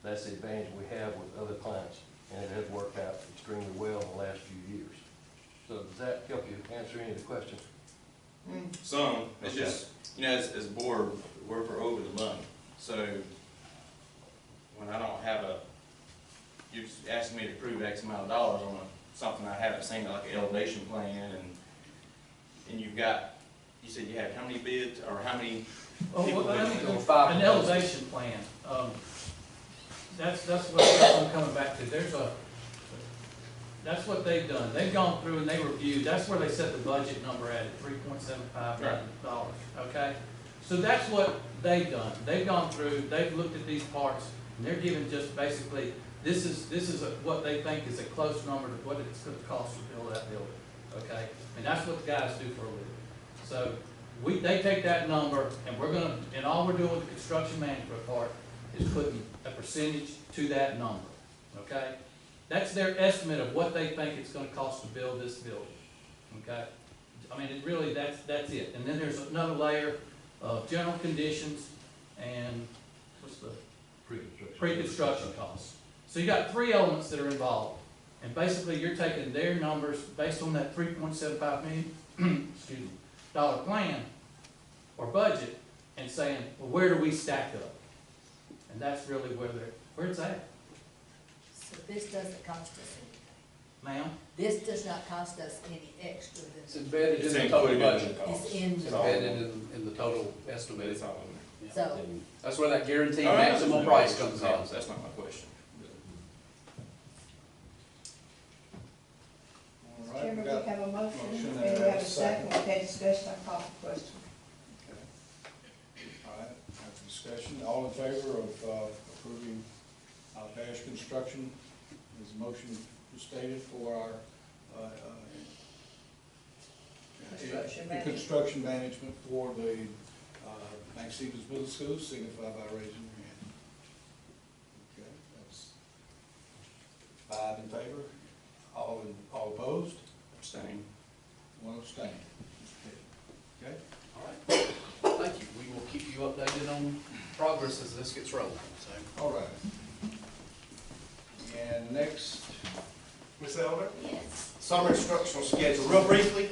That's the advantage we have with other clients, and it has worked out extremely well in the last few years. So does that help you answer any of the questions? Some, it's just, you know, as a board, we're over the money. So when I don't have you're asking me to approve X amount of dollars on something I haven't seen, like an elevation plan, and you've got, you said you had how many bids, or how many people bids? An elevation plan, that's what I'm coming back to. That's what they've done. They've gone through and they reviewed, that's where they set the budget number at $3.75 million, okay? So that's what they've done. They've gone through, they've looked at these parts, and they're giving just basically, this is what they think is a close number to what it's going to cost to build that building, okay? And that's what the guys do for a living. So they take that number, and we're going to, and all we're doing with the construction management part is putting a percentage to that number, okay? That's their estimate of what they think it's going to cost to build this building, okay? I mean, it really, that's it. And then there's another layer of general conditions and what's the pre-construction costs. So you got three elements that are involved, and basically you're taking their numbers based on that $3.75 million excuse me, dollar plan or budget, and saying, well, where do we stack up? And that's really where it's at. So this doesn't cost us anything? Ma'am? This does not cost us any extra than. It's embedded in the total budget. It's in It's the. embedded in the total estimate. So. That's where that guaranteed maximum price comes in. That's not my question. All right, Chairman, we got have a motion, motion and we have a second, we've had discussion, I call for question. All right, after discussion, all in favor of approving Alpash Construction, as the motion stated for our construction management for the Max Stevens Middle School, signify by raising your hand. Okay, that's 5 in favor, all opposed? Abstain. 1 abstain. Okay? All right. Thank you. We will keep you updated on progress as this gets rolling. So. All right. And next, Ms. Elder? Yes. Summer instructional schedule, real briefly,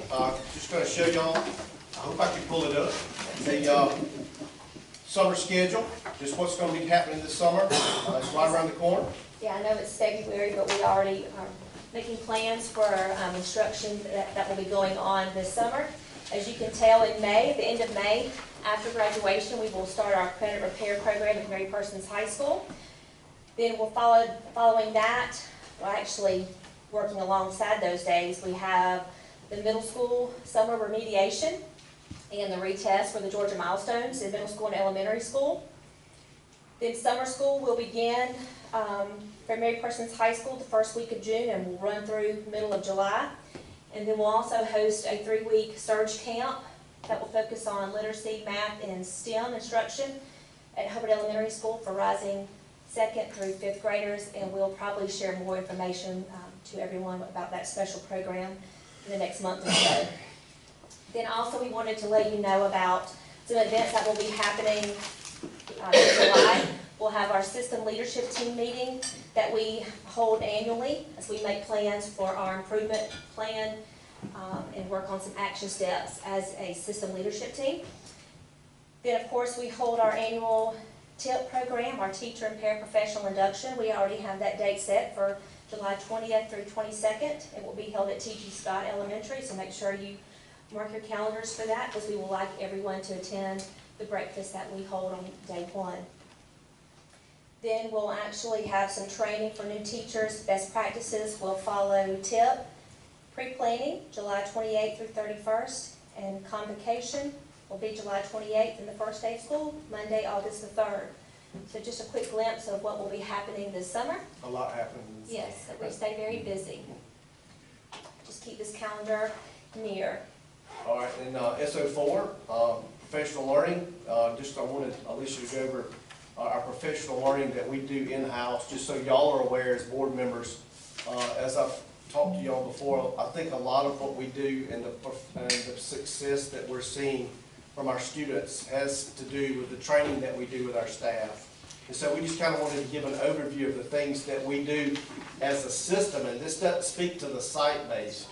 just going to show y'all, I hope I can pull it up, the summer schedule, just what's going to be happening this summer. It's right around the corner. Yeah, I know it's February, but we already are making plans for our instruction that will be going on this summer. As you can tell, in May, at the end of May, after graduation, we will start our credit repair program at Mary Parsons High School. Then we'll following that, we're actually working alongside those days. We have the middle school summer remediation and the retest for the Georgia milestones in middle school and elementary school. Then summer school will begin for Mary Parsons High School the first week of June and will run through middle of July. And then we'll also host a 3-week surge camp that will focus on literacy, math, and STEM instruction at Hubbard Elementary School for rising 2nd through 5th graders, and we'll probably share more information to everyone about that special program in the next month or so. Then also we wanted to let you know about some events that will be happening in July. We'll have our system leadership team meeting that we hold annually as we make plans for our improvement plan and work on some action steps as a system leadership team. Then of course we hold our annual TIP program, our teacher and paraprofessional induction. We already have that date set for July 20th through 22nd. It will be held at T.G. Scott Elementary, so make sure you Mark your calendars for that, because we would like everyone to attend the breakfast that we hold on day one. Then we'll actually have some training for new teachers. Best practices will follow TIP, pre-planning, July 28th through 31st, and convocation will be July 28th and the first day of school, Monday, August the 3rd. So just a quick glimpse of what will be happening this summer. A lot happens. Yes, so we stay very busy. Just keep this calendar near. All right, and SO4, professional learning. Just I wanted Alicia to go over our professional learning that we do in-house, just so y'all are aware as board members. As I've talked to y'all before, I think a lot of what we do and the success that we're seeing from our students has to do with the training that we do with our staff. And so we just kind of wanted to give an overview of the things that we do as a system, and this doesn't speak to the site-based.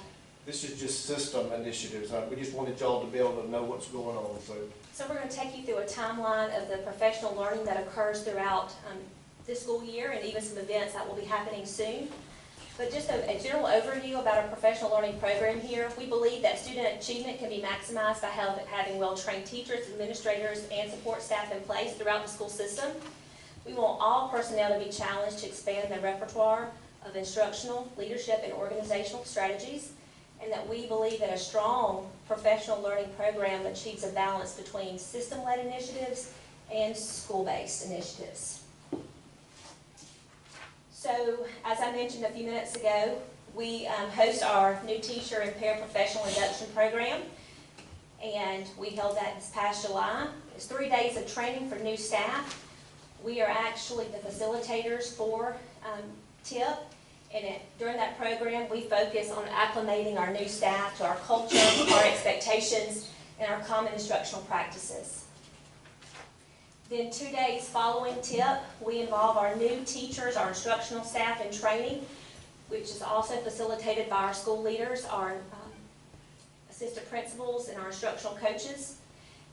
This is just system initiatives. We just wanted y'all to be able to know what's going on. So we're going to take you through a timeline of the professional learning that occurs throughout this school year, and even some events that will be happening soon. But just a general overview about our professional learning program here. We believe that student achievement can be maximized by having well-trained teachers, administrators, and support staff in place throughout the school system. We want all personnel to be challenged to expand their repertoire of instructional, leadership, and organizational strategies, and that we believe that a strong professional learning program achieves a balance between system-led initiatives and school-based initiatives. So, as I mentioned a few minutes ago, we host our new teacher and paraprofessional induction program, and we held that this past July. It's 3 days of training for new staff. We are actually the facilitators for TIP, and during that program, we focus on acclimating our new staff to our culture, our expectations, and our common instructional practices. Then 2 days following TIP, we involve our new teachers, our instructional staff in training, which is also facilitated by our school leaders, our assistant principals, and our instructional coaches.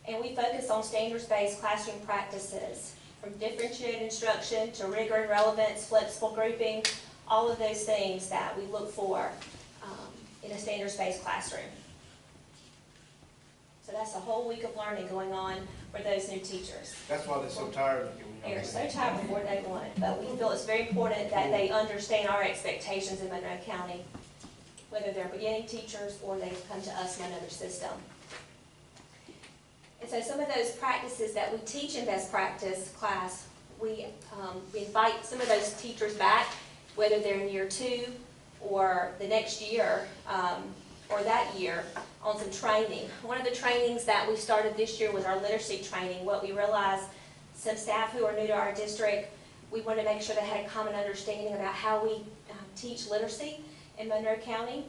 And we focus on standards-based classroom practices, from differentiated instruction to rigor and relevance, flexible grouping, all of those things that we look for in a standards-based classroom. So that's a whole week of learning going on for those new teachers. That's why they're so tired of you. They're so tired before day one, but we feel it's very important that they understand our expectations in Monroe County, whether they're beginning teachers or they've come to us from another system. And so some of those practices that we teach in best practice class, we invite some of those teachers back, whether they're in year 2 or the next year, or that year, on some training. One of the trainings that we started this year was our literacy training. What we realized, some staff who are new to our district, we wanted to make sure they had a common understanding about how we teach literacy in Monroe County.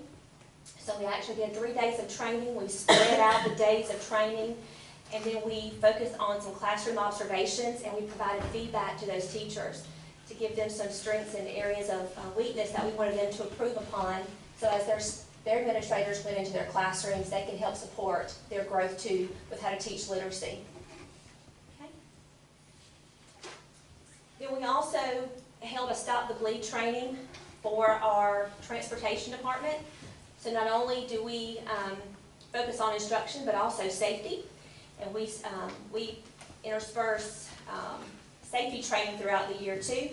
So we actually did 3 days of training. We spread out the days of training, and then we focused on some classroom observations, and we provided feedback to those teachers to give them some strengths and areas of weakness that we wanted them to improve upon. So as their administrators went into their classrooms, they can help support their growth too with how to teach literacy. Okay. Then we also held a Stop the Bleed training for our transportation department. So not only do we focus on instruction, but also safety. And we intersperse safety training throughout the year too.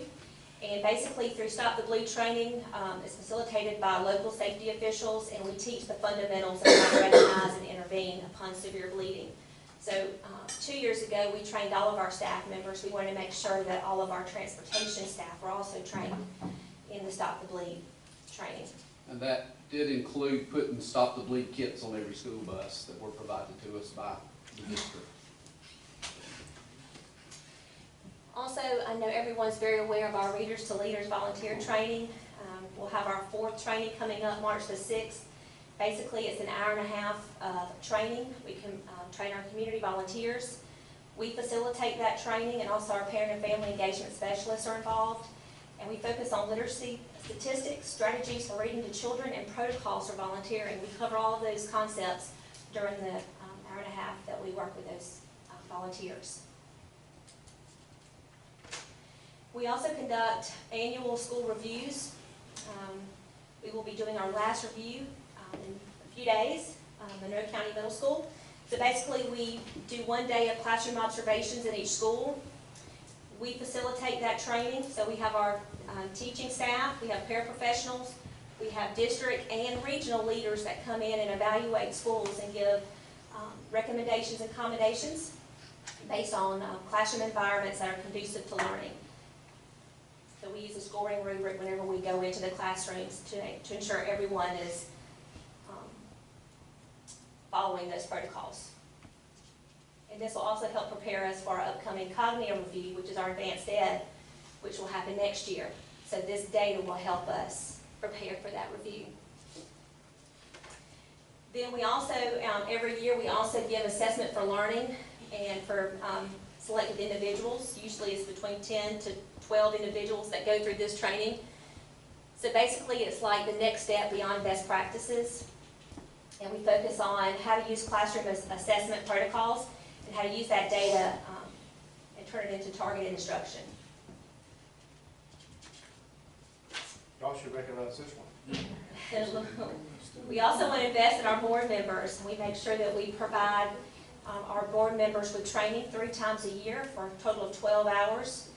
And basically through Stop the Bleed training, it's facilitated by local safety officials, and we teach the fundamentals of how to recognize and intervene upon severe bleeding. So 2 years ago, we trained all of our staff members. We wanted to make sure that all of our transportation staff were also trained in the Stop the Bleed training. And that did include putting Stop the Bleed kits on every school bus that were provided to us by the district. Also, I know everyone's very aware of our Readers to Leaders volunteer training. We'll have our 4th training coming up March the 6th. Basically, it's an hour-and-a-half of training. We can train our community volunteers. We facilitate that training, and also our parent and family engagement specialists are involved. And we focus on literacy, statistics, strategies for reading to children, and protocols for volunteering. We cover all of those concepts during the hour-and-a-half that we work with those volunteers. We also conduct annual school reviews. We will be doing our last review in a few days Monroe County Middle School. So basically, we do 1 day of classroom observations in each school. We facilitate that training, so we have our teaching staff, we have paraprofessionals, we have district and regional leaders that come in and evaluate schools and give recommendations and accommodations based on classroom environments that are conducive to learning. So we use a scoring rubric whenever we go into the classrooms to ensure everyone is following those protocols. And this will also help prepare us for our upcoming cognitive review, which is our advanced ed, which will happen next year. So this data will help us prepare for that review. Then we also, every year, we also give assessment for learning and for selected individuals. Usually it's between 10 to 12 individuals that go through this training. So basically it's like the next step beyond best practices. And we focus on how to use classroom assessment protocols and how to use that data and turn it into targeted instruction. Y'all should recognize this one. We also want to invest in our board members. We make sure that we provide our board members with training 3 times a year for a total of 12 hours.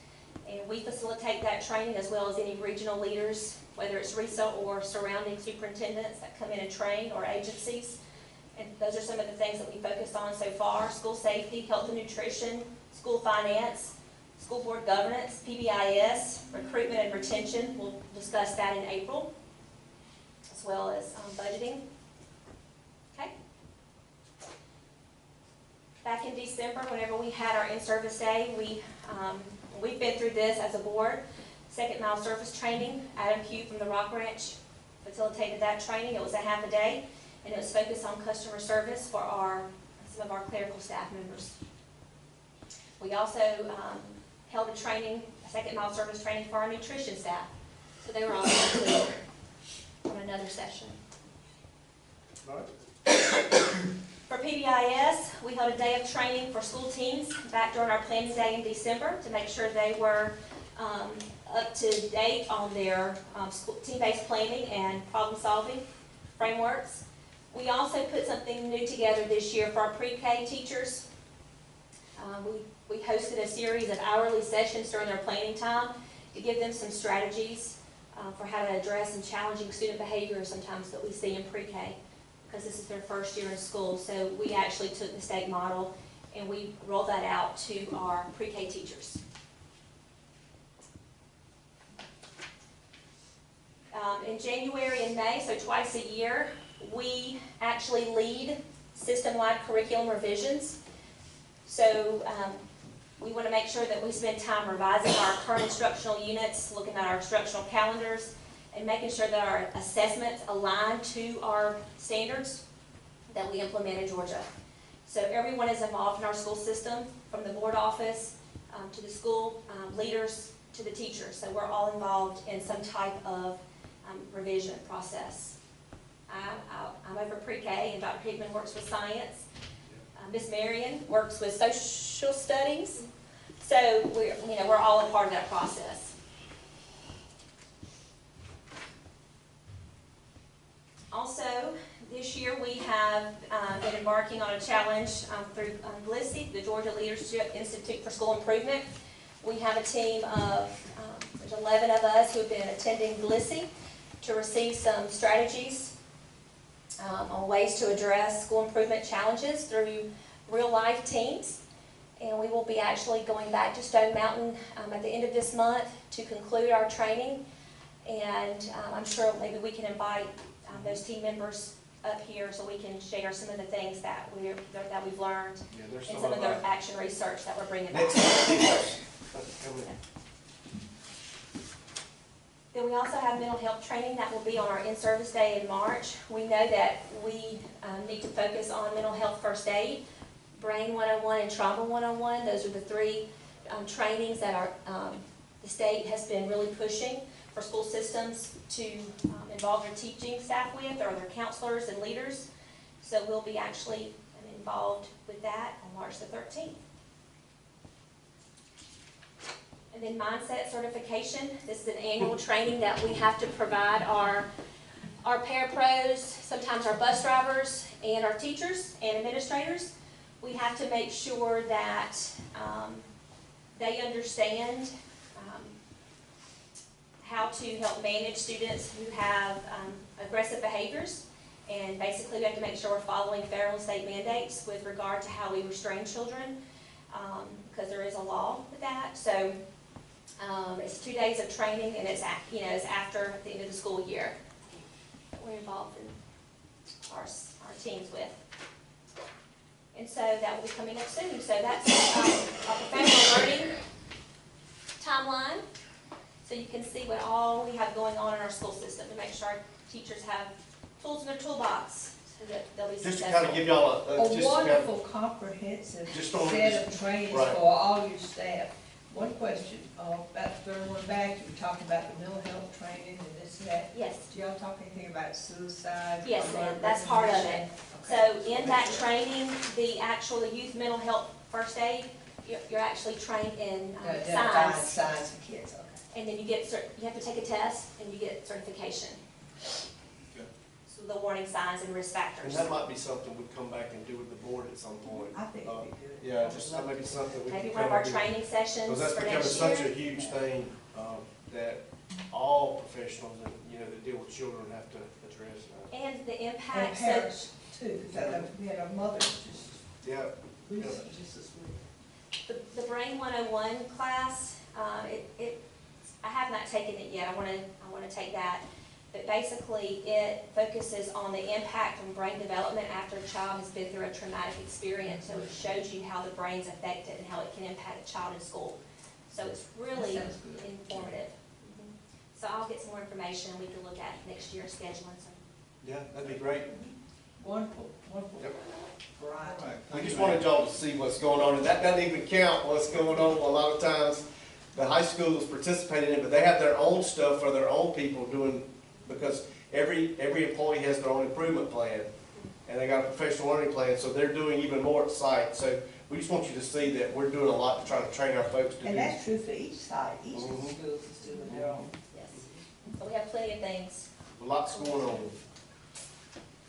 And we facilitate that training as well as any regional leaders, whether it's RESA or surrounding superintendents that come in and train, or agencies. And those are some of the things that we focused on so far: school safety, health and nutrition, school finance, school board governance, PBIS, recruitment and retention. We'll discuss that in April, as well as budgeting. Okay. Back in December, whenever we had our in-service day, we've been through this as a board. Second mile service training. Adam Pugh from the Rock Ranch facilitated that training. It was a half a day, and it was focused on customer service for some of our clerical staff members. We also held a second mile service training for our nutrition staff. So they were also included on another session. All right. For PBIS, we held a day of training for school teams back during our planning day in December to make sure they were up to date on their team-based planning and problem-solving frameworks. We also put something new together this year for our pre-K teachers. We hosted a series of hourly sessions during their planning time to give them some strategies for how to address some challenging student behavior sometimes that we see in pre-K, because this is their first year in school. So we actually took the state model and we rolled that out to our pre-K teachers. In January and May, so twice a year, we actually lead system-wide curriculum revisions. So we want to make sure that we spend time revising our current instructional units, looking at our instructional calendars, and making sure that our assessments align to our standards that we implement in Georgia. So everyone is involved in our school system, from the board office to the school leaders to the teachers. So we're all involved in some type of revision process. I'm over pre-K, and Dr. Hickman works with science. Miss Marion works with social studies. So we're all a part of that process. Also, this year we have been embarking on a challenge through GLISI, the Georgia Leadership Institute for School Improvement. We have a team of, there's 11 of us who have been attending GLISI to receive some strategies on ways to address school improvement challenges through real-life teams. And we will be actually going back to Stone Mountain at the end of this month to conclude our training. And I'm sure maybe we can invite those team members up here so we can share some of the things that we've learned and some of the action research that we're bringing back. Then we also have mental health training that will be on our in-service day in March. We know that we need to focus on mental health first aid, Brain 101, and Trauma 101. Those are the 3 trainings that the state has been really pushing for school systems to involve their teaching staff with, or their counselors and leaders. So we'll be actually involved with that on March the 13th. And then mindset certification. This is an annual training that we have to provide our our parapros, sometimes our bus drivers, and our teachers and administrators, we have to make sure that they understand how to help manage students who have aggressive behaviors. And basically, we have to make sure we're following federal and state mandates with regard to how we restrain children, because there is a law with that. So it's 2 days of training, and it's after the end of the school year that we're involved in our teams with. And so that will be coming up soon. So that's our professional learning timeline. So you can see what all we have going on in our school system to make sure our teachers have tools in their toolbox so that they'll be Just successful. to kind of give y'all A wonderful, comprehensive set of trainings for all your staff. One question, about the third one back, you were talking about the mental health training and this and that. Yes. Do y'all talk anything about suicide? Yes, ma'am, that's part of it. So in that training, the youth mental health first aid, you're actually trained in Identifying signs. signs of kids, okay. And then you have to take a test and you get certification. Okay. So the warning signs and risk And factors. that might be something we'd come back and do with the board at some point. I think it'd be good. Yeah, just that may be something we Maybe can one of our do. training sessions Because that's for becoming next such a year. huge thing, that all professionals that, that deal with children have to address. And the And impact, so parents too, because we had our mothers just, Yeah. just this week. the Brain 101 class, I have not taken it yet. I want to take that. But basically, it focuses on the impact on brain development after a child has been through a traumatic experience. So it shows you how the brain's affected and how it can impact a child in school. So it's really That sounds good. informative. So I'll get some more information and we can look at next year's scheduling. Yeah, that'd be great. Wonderful, wonderful Yep. variety. We just wanted y'all to see what's going on, and that doesn't even count what's going on. A lot of times, the high schools participate in it, but they have their own stuff for their own people doing, because every employee has their own improvement plan, and they got a professional learning plan, so they're doing even more at site. So we just want you to see that we're doing a lot to try to train our folks to do. And that's true for each site, each of the Mhm. schools is doing their own. Yes. So we have plenty of things. Lots going on.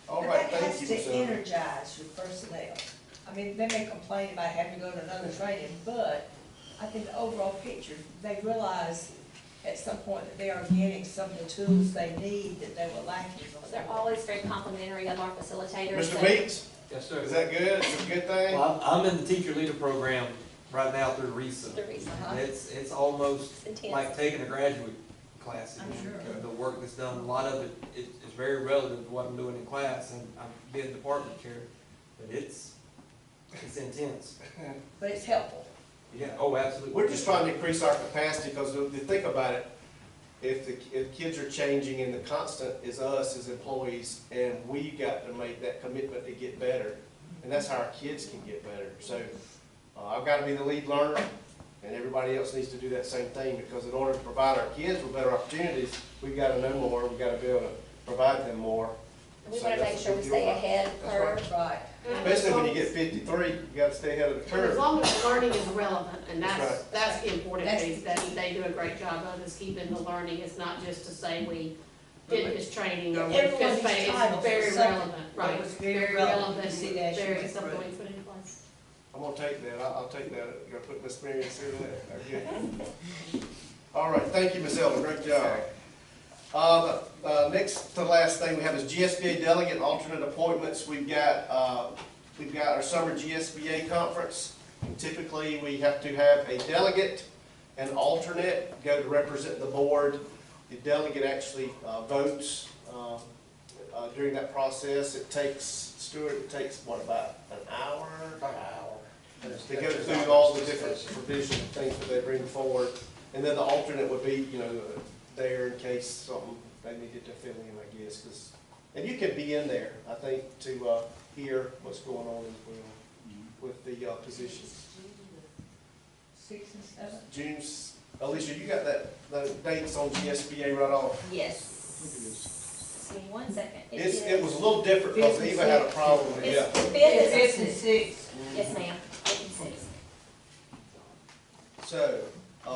All But right, that thank has you, to Ms. Elder. energize your personnel. I mean, they may complain about having to go to another training, but I think the overall picture, they realize at some point that they are getting some of the tools they need that they were lacking before. They're always very complimentary of our facilitators. Mr. Beats, Yes, sir. is that good? It's a good thing? Well, I'm in the teacher leader program right now through RESA. The reason. It's almost It's intense. like taking a graduate class. I'm sure. The work that's done, a lot of it is very relevant to what I'm doing in class, and I'm being department chair, but it's intense. But it's helpful. Yeah, oh, absolutely. We're just trying to increase our capacity, because if you think about it, if kids are changing and the constant is us as employees, and we got to make that commitment to get better, and that's how our kids can get better. So I've got to be the lead learner, and everybody else needs to do that same thing, because in order to provide our kids with better opportunities, we've got to know more, we've got to be able to provide them more. We So want to make that's a sure we big stay deal. ahead of the curve. Right. Especially when you get 53, you got to stay ahead of the As curve. long as learning is relevant, and That's that's, right. that's the important That's piece, that they do a great job of, is keeping the learning. It's not just to say we did this training, or we Every one just of these pay, it's titles very is something relevant, right? that was very relevant to see that Very showing something through. we put in place. I'm gonna take that, I'll take that, I'm gonna put my experience through that, good. All right, thank you, Ms. Elder, great job. Next to last thing we have is GSBA delegate and alternate appointments. We've got our summer GSBA conference. Typically, we have to have a delegate and alternate go to represent the board. The delegate actually votes during that process. It takes, Stuart, what, about an hour? About an hour. They go through all the different provision things that they bring forward. And then the alternate would be, there in case something they needed to fill in, I guess. And you can be in there, I think, to hear what's going on as well with the positions. 6 and 7. June's, Alicia, you got the dates on GSBA right off? Yes. Give me 1 second. It was a little different because Eva had a problem with it. It's the Fifth and 5th. sixth. Yes, ma'am. 5th and 6th. So, I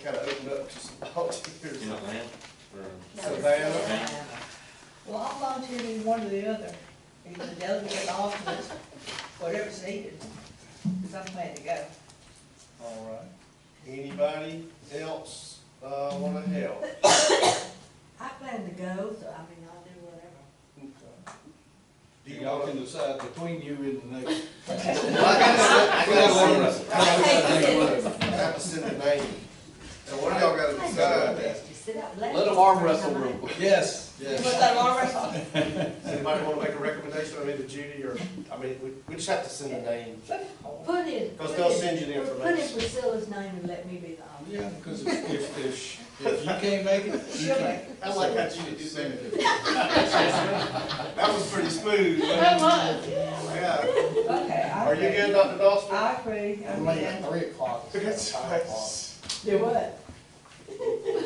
kind of opened up to some volunteers. You know, man, or No, Savannah. it's- Well, I'll volunteer to one or the other, either the delegate or the alternate, whatever's needed, because I'm planning to go. All right. Anybody else, wanna help? I plan to go, so I mean, I'll do whatever. Do you Y'all want can decide between you and the next. I have to send a name. So what do y'all gotta decide? Let them arm wrestle real quick. Yes, You want that arm wrestle? Does anybody wanna make a recommendation, I mean, to Judy, or, I mean, we just have to send a name. Put in. Because they'll send you the Put in information. Priscilla's name and let me be the arm. Yeah, because if you can't make it, you She'll can't. make I like how Judy did Send that. it. That was pretty smooth. That was. Yeah. Okay. Are you good, Dr. Dawson? I agree. I'm late at 3 o'clock. It's 5 o'clock. Do what?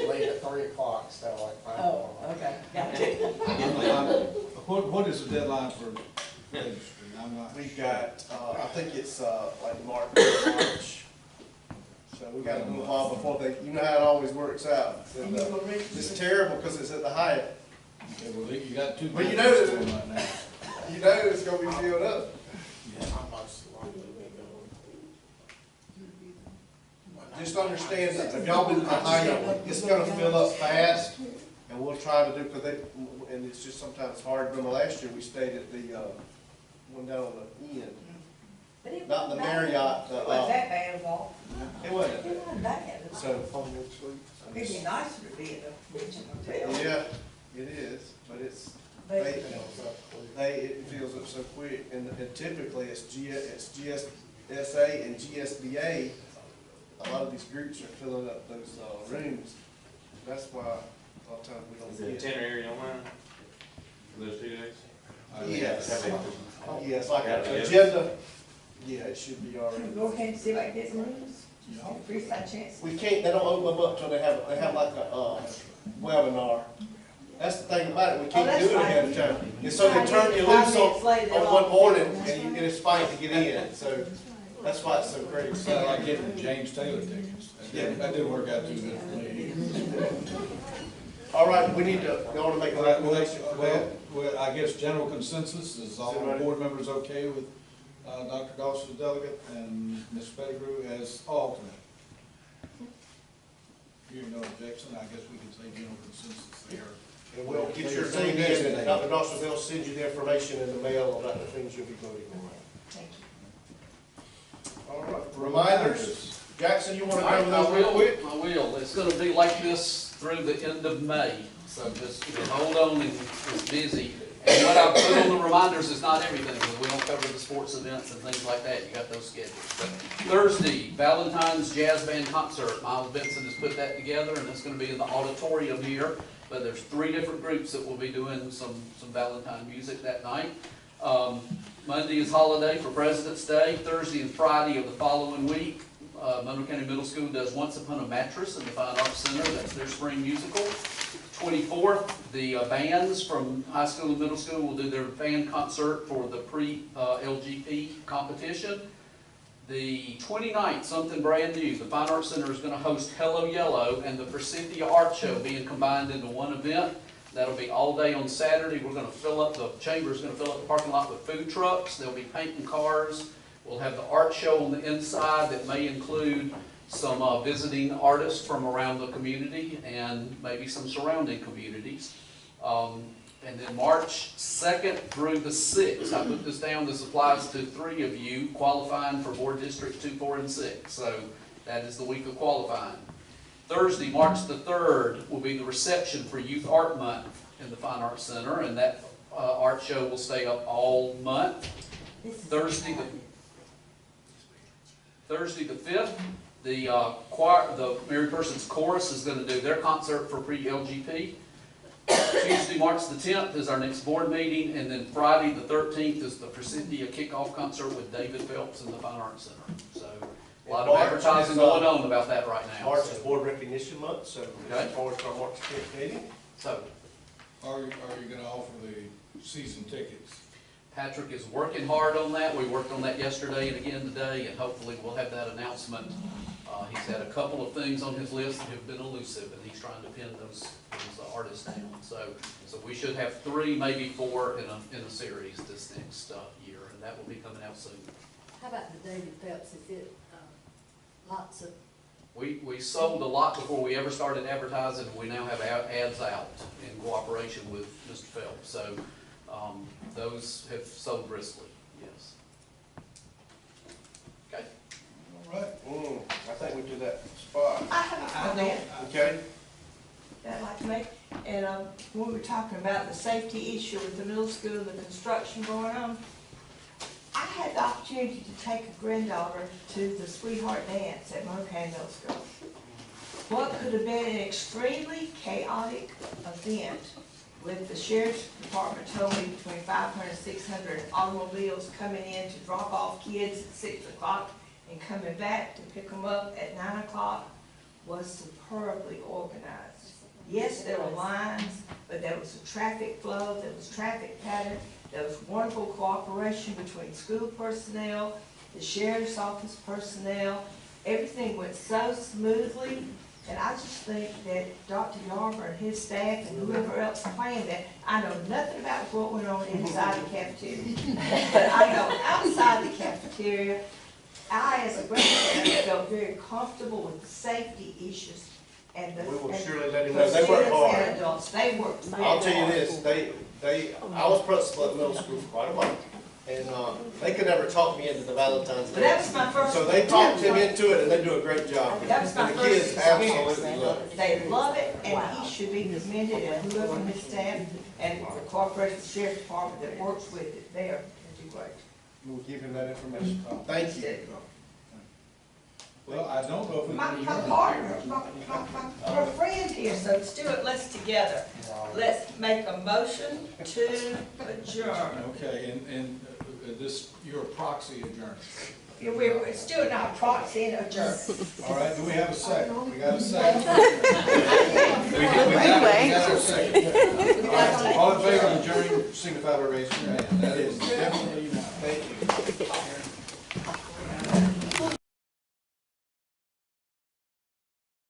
Late at 3 o'clock, so like 5 Oh, o'clock. okay, gotcha. What is the deadline for registering? I'm not. We've got, I think it's, like March. So we gotta move on before they, you know how it always works out. And you will reach. It's terrible because it's at the Hyatt. Okay, well, you got two. Well, you know that- people right now. You know it's gonna be filled up. I'm most likely to Just understand that if y'all do the Hyatt, it's gonna fill up fast, and we'll try to do, because they, and it's just sometimes hard. Remember last year, we stayed at the, one down on the end, But it not the wasn't bad. Marriott, It wasn't that bad of all. it wasn't. It wasn't bad. So, It'd be nicer to be at a Ridgeon Hotel. yeah, it is, but it's, But it fills up so quick, and typically it's GSSA and GSBA. A lot of these groups are filling up those, rooms. That's why a lot of times we Is don't it get. 10 area online for those 2 days? Yes, Okay. yes, like Yeah, an it is. agenda, yeah, it should be already. go ahead and see if I can get some rooms. Freestyle chance. We can't, they don't open them up till they have like a, webinar. That's the thing about it, we can't do it ahead of time. And so they turn you loose on one morning, and it's fine to get in, so that's why it's so crazy. It's kind of like getting James Taylor tickets. That didn't work out too good for me. All right, we need to, you want to make a recommendation for that? Well, I guess general consensus is all board members okay with Dr. Dawson as delegate and Ms. Pettigrew as alternate. Hearing no objection, I guess we can say general consensus there. And we'll get your name in, and Dr. Dawson, they'll send you the information in the mail about the things you'll be voting on. Thank you. All right, reminders, Jackson, you want to All right, go over those real quick? I will. It's gonna be like this through the end of May, so just, hold on, and it's busy. And what I put on the reminders is not everything, because we don't cover the sports events and things like that, you got those scheduled. But Thursday, Valentine's Jazz Band Concert, Miles Benson has put that together, and it's gonna be in the auditorium here. But there's 3 different groups that will be doing some Valentine music that night. Monday is holiday for President's Day. Thursday and Friday of the following week, Monroe County Middle School does Once Upon a Mattress in the Fine Arts Center. That's their spring musical. 24th, the bands from high school and middle school will do their band concert for the pre-LGP competition. The 29th, something brand new, the Fine Arts Center is going to host Hello Yellow and the Forsyth Art Show being combined into one event. That'll be all day on Saturday. We're going to fill up, the chamber's going to fill up the parking lot with food trucks. They'll be painting cars. We'll have the art show on the inside that may include some visiting artists from around the community and maybe some surrounding communities. And then March 2nd through the 6th, I put this down, this applies to 3 of you qualifying for Board District 2, 4, and 6. So that is the week of qualifying. Thursday, March the 3rd, will be the reception for Youth Art Month in the Fine Arts Center, and that art show will stay up all month. Thursday the 5th, the choir, the Mary Persons Chorus is going to do their concert for pre-LGP. Tuesday, March the 10th is our next board meeting, and then Friday the 13th is the Forsythia kickoff concert with David Phelps in the Fine Arts Center. So a lot of advertising going on about that right now. March is Board Recognition Month, so Okay. looking forward to our March 10th meeting. So Are you gonna offer the season tickets? Patrick is working hard on that. We worked on that yesterday and again today, and hopefully we'll have that announcement. He's had a couple of things on his list that have been elusive, and he's trying to pin those artists down. So we should have 3, maybe 4 in a series this next year, and that will be coming out soon. How about the David Phelps, is it, lots of, We sold a lot before we ever started advertising, and we now have ads out in cooperation with Mr. Phelps. So those have sold briskly, yes. Okay. All right. I think we do that spot. I have a comment Okay? that I'd like to make. And when we were talking about the safety issue with the middle school, the construction going on, I had the opportunity to take a granddaughter to the Sweetheart Dance at Monroe Middle School. What could have been an extremely chaotic event with the sheriff's department told me between 500 and 600 automobiles coming in to drop off kids at 6 o'clock and coming back to pick them up at 9 o'clock was superbly organized. Yes, there were lines, but there was a traffic flow, there was traffic pattern, there was wonderful cooperation between school personnel, the sheriff's office personnel. Everything went so smoothly, and I just think that Dr. Yarber and his staff and whoever else planned that, I know nothing about what went on inside the cafeteria, but I know outside the cafeteria, I, as a grandparent, felt very comfortable with the safety issues and the. We will and surely let him know. They work students hard. and adults, they worked very I'll tell you hard. this, I was principal at middle school for quite a while, and they could never talk me into the Valentine's Day. But that was my first. So they talked him into it, and they do a great job. That was my And the first kids experience. absolutely love it. They love it, and he should be commended, and whoever in his staff and the cooperation with the sheriff's department that works with it, they do great. We'll give him that information. Thank you. Well, I don't know if we My can partner, my friend here, so Stuart, let's together, let's make a motion to adjourn. Okay, and this, you're a proxy adjourned. We're Stuart and I are proxy and adjourn. All right, do we have a second? We got a second. We got a second. All right, all in favor of adjourning, signify by raising your hand. That is definitely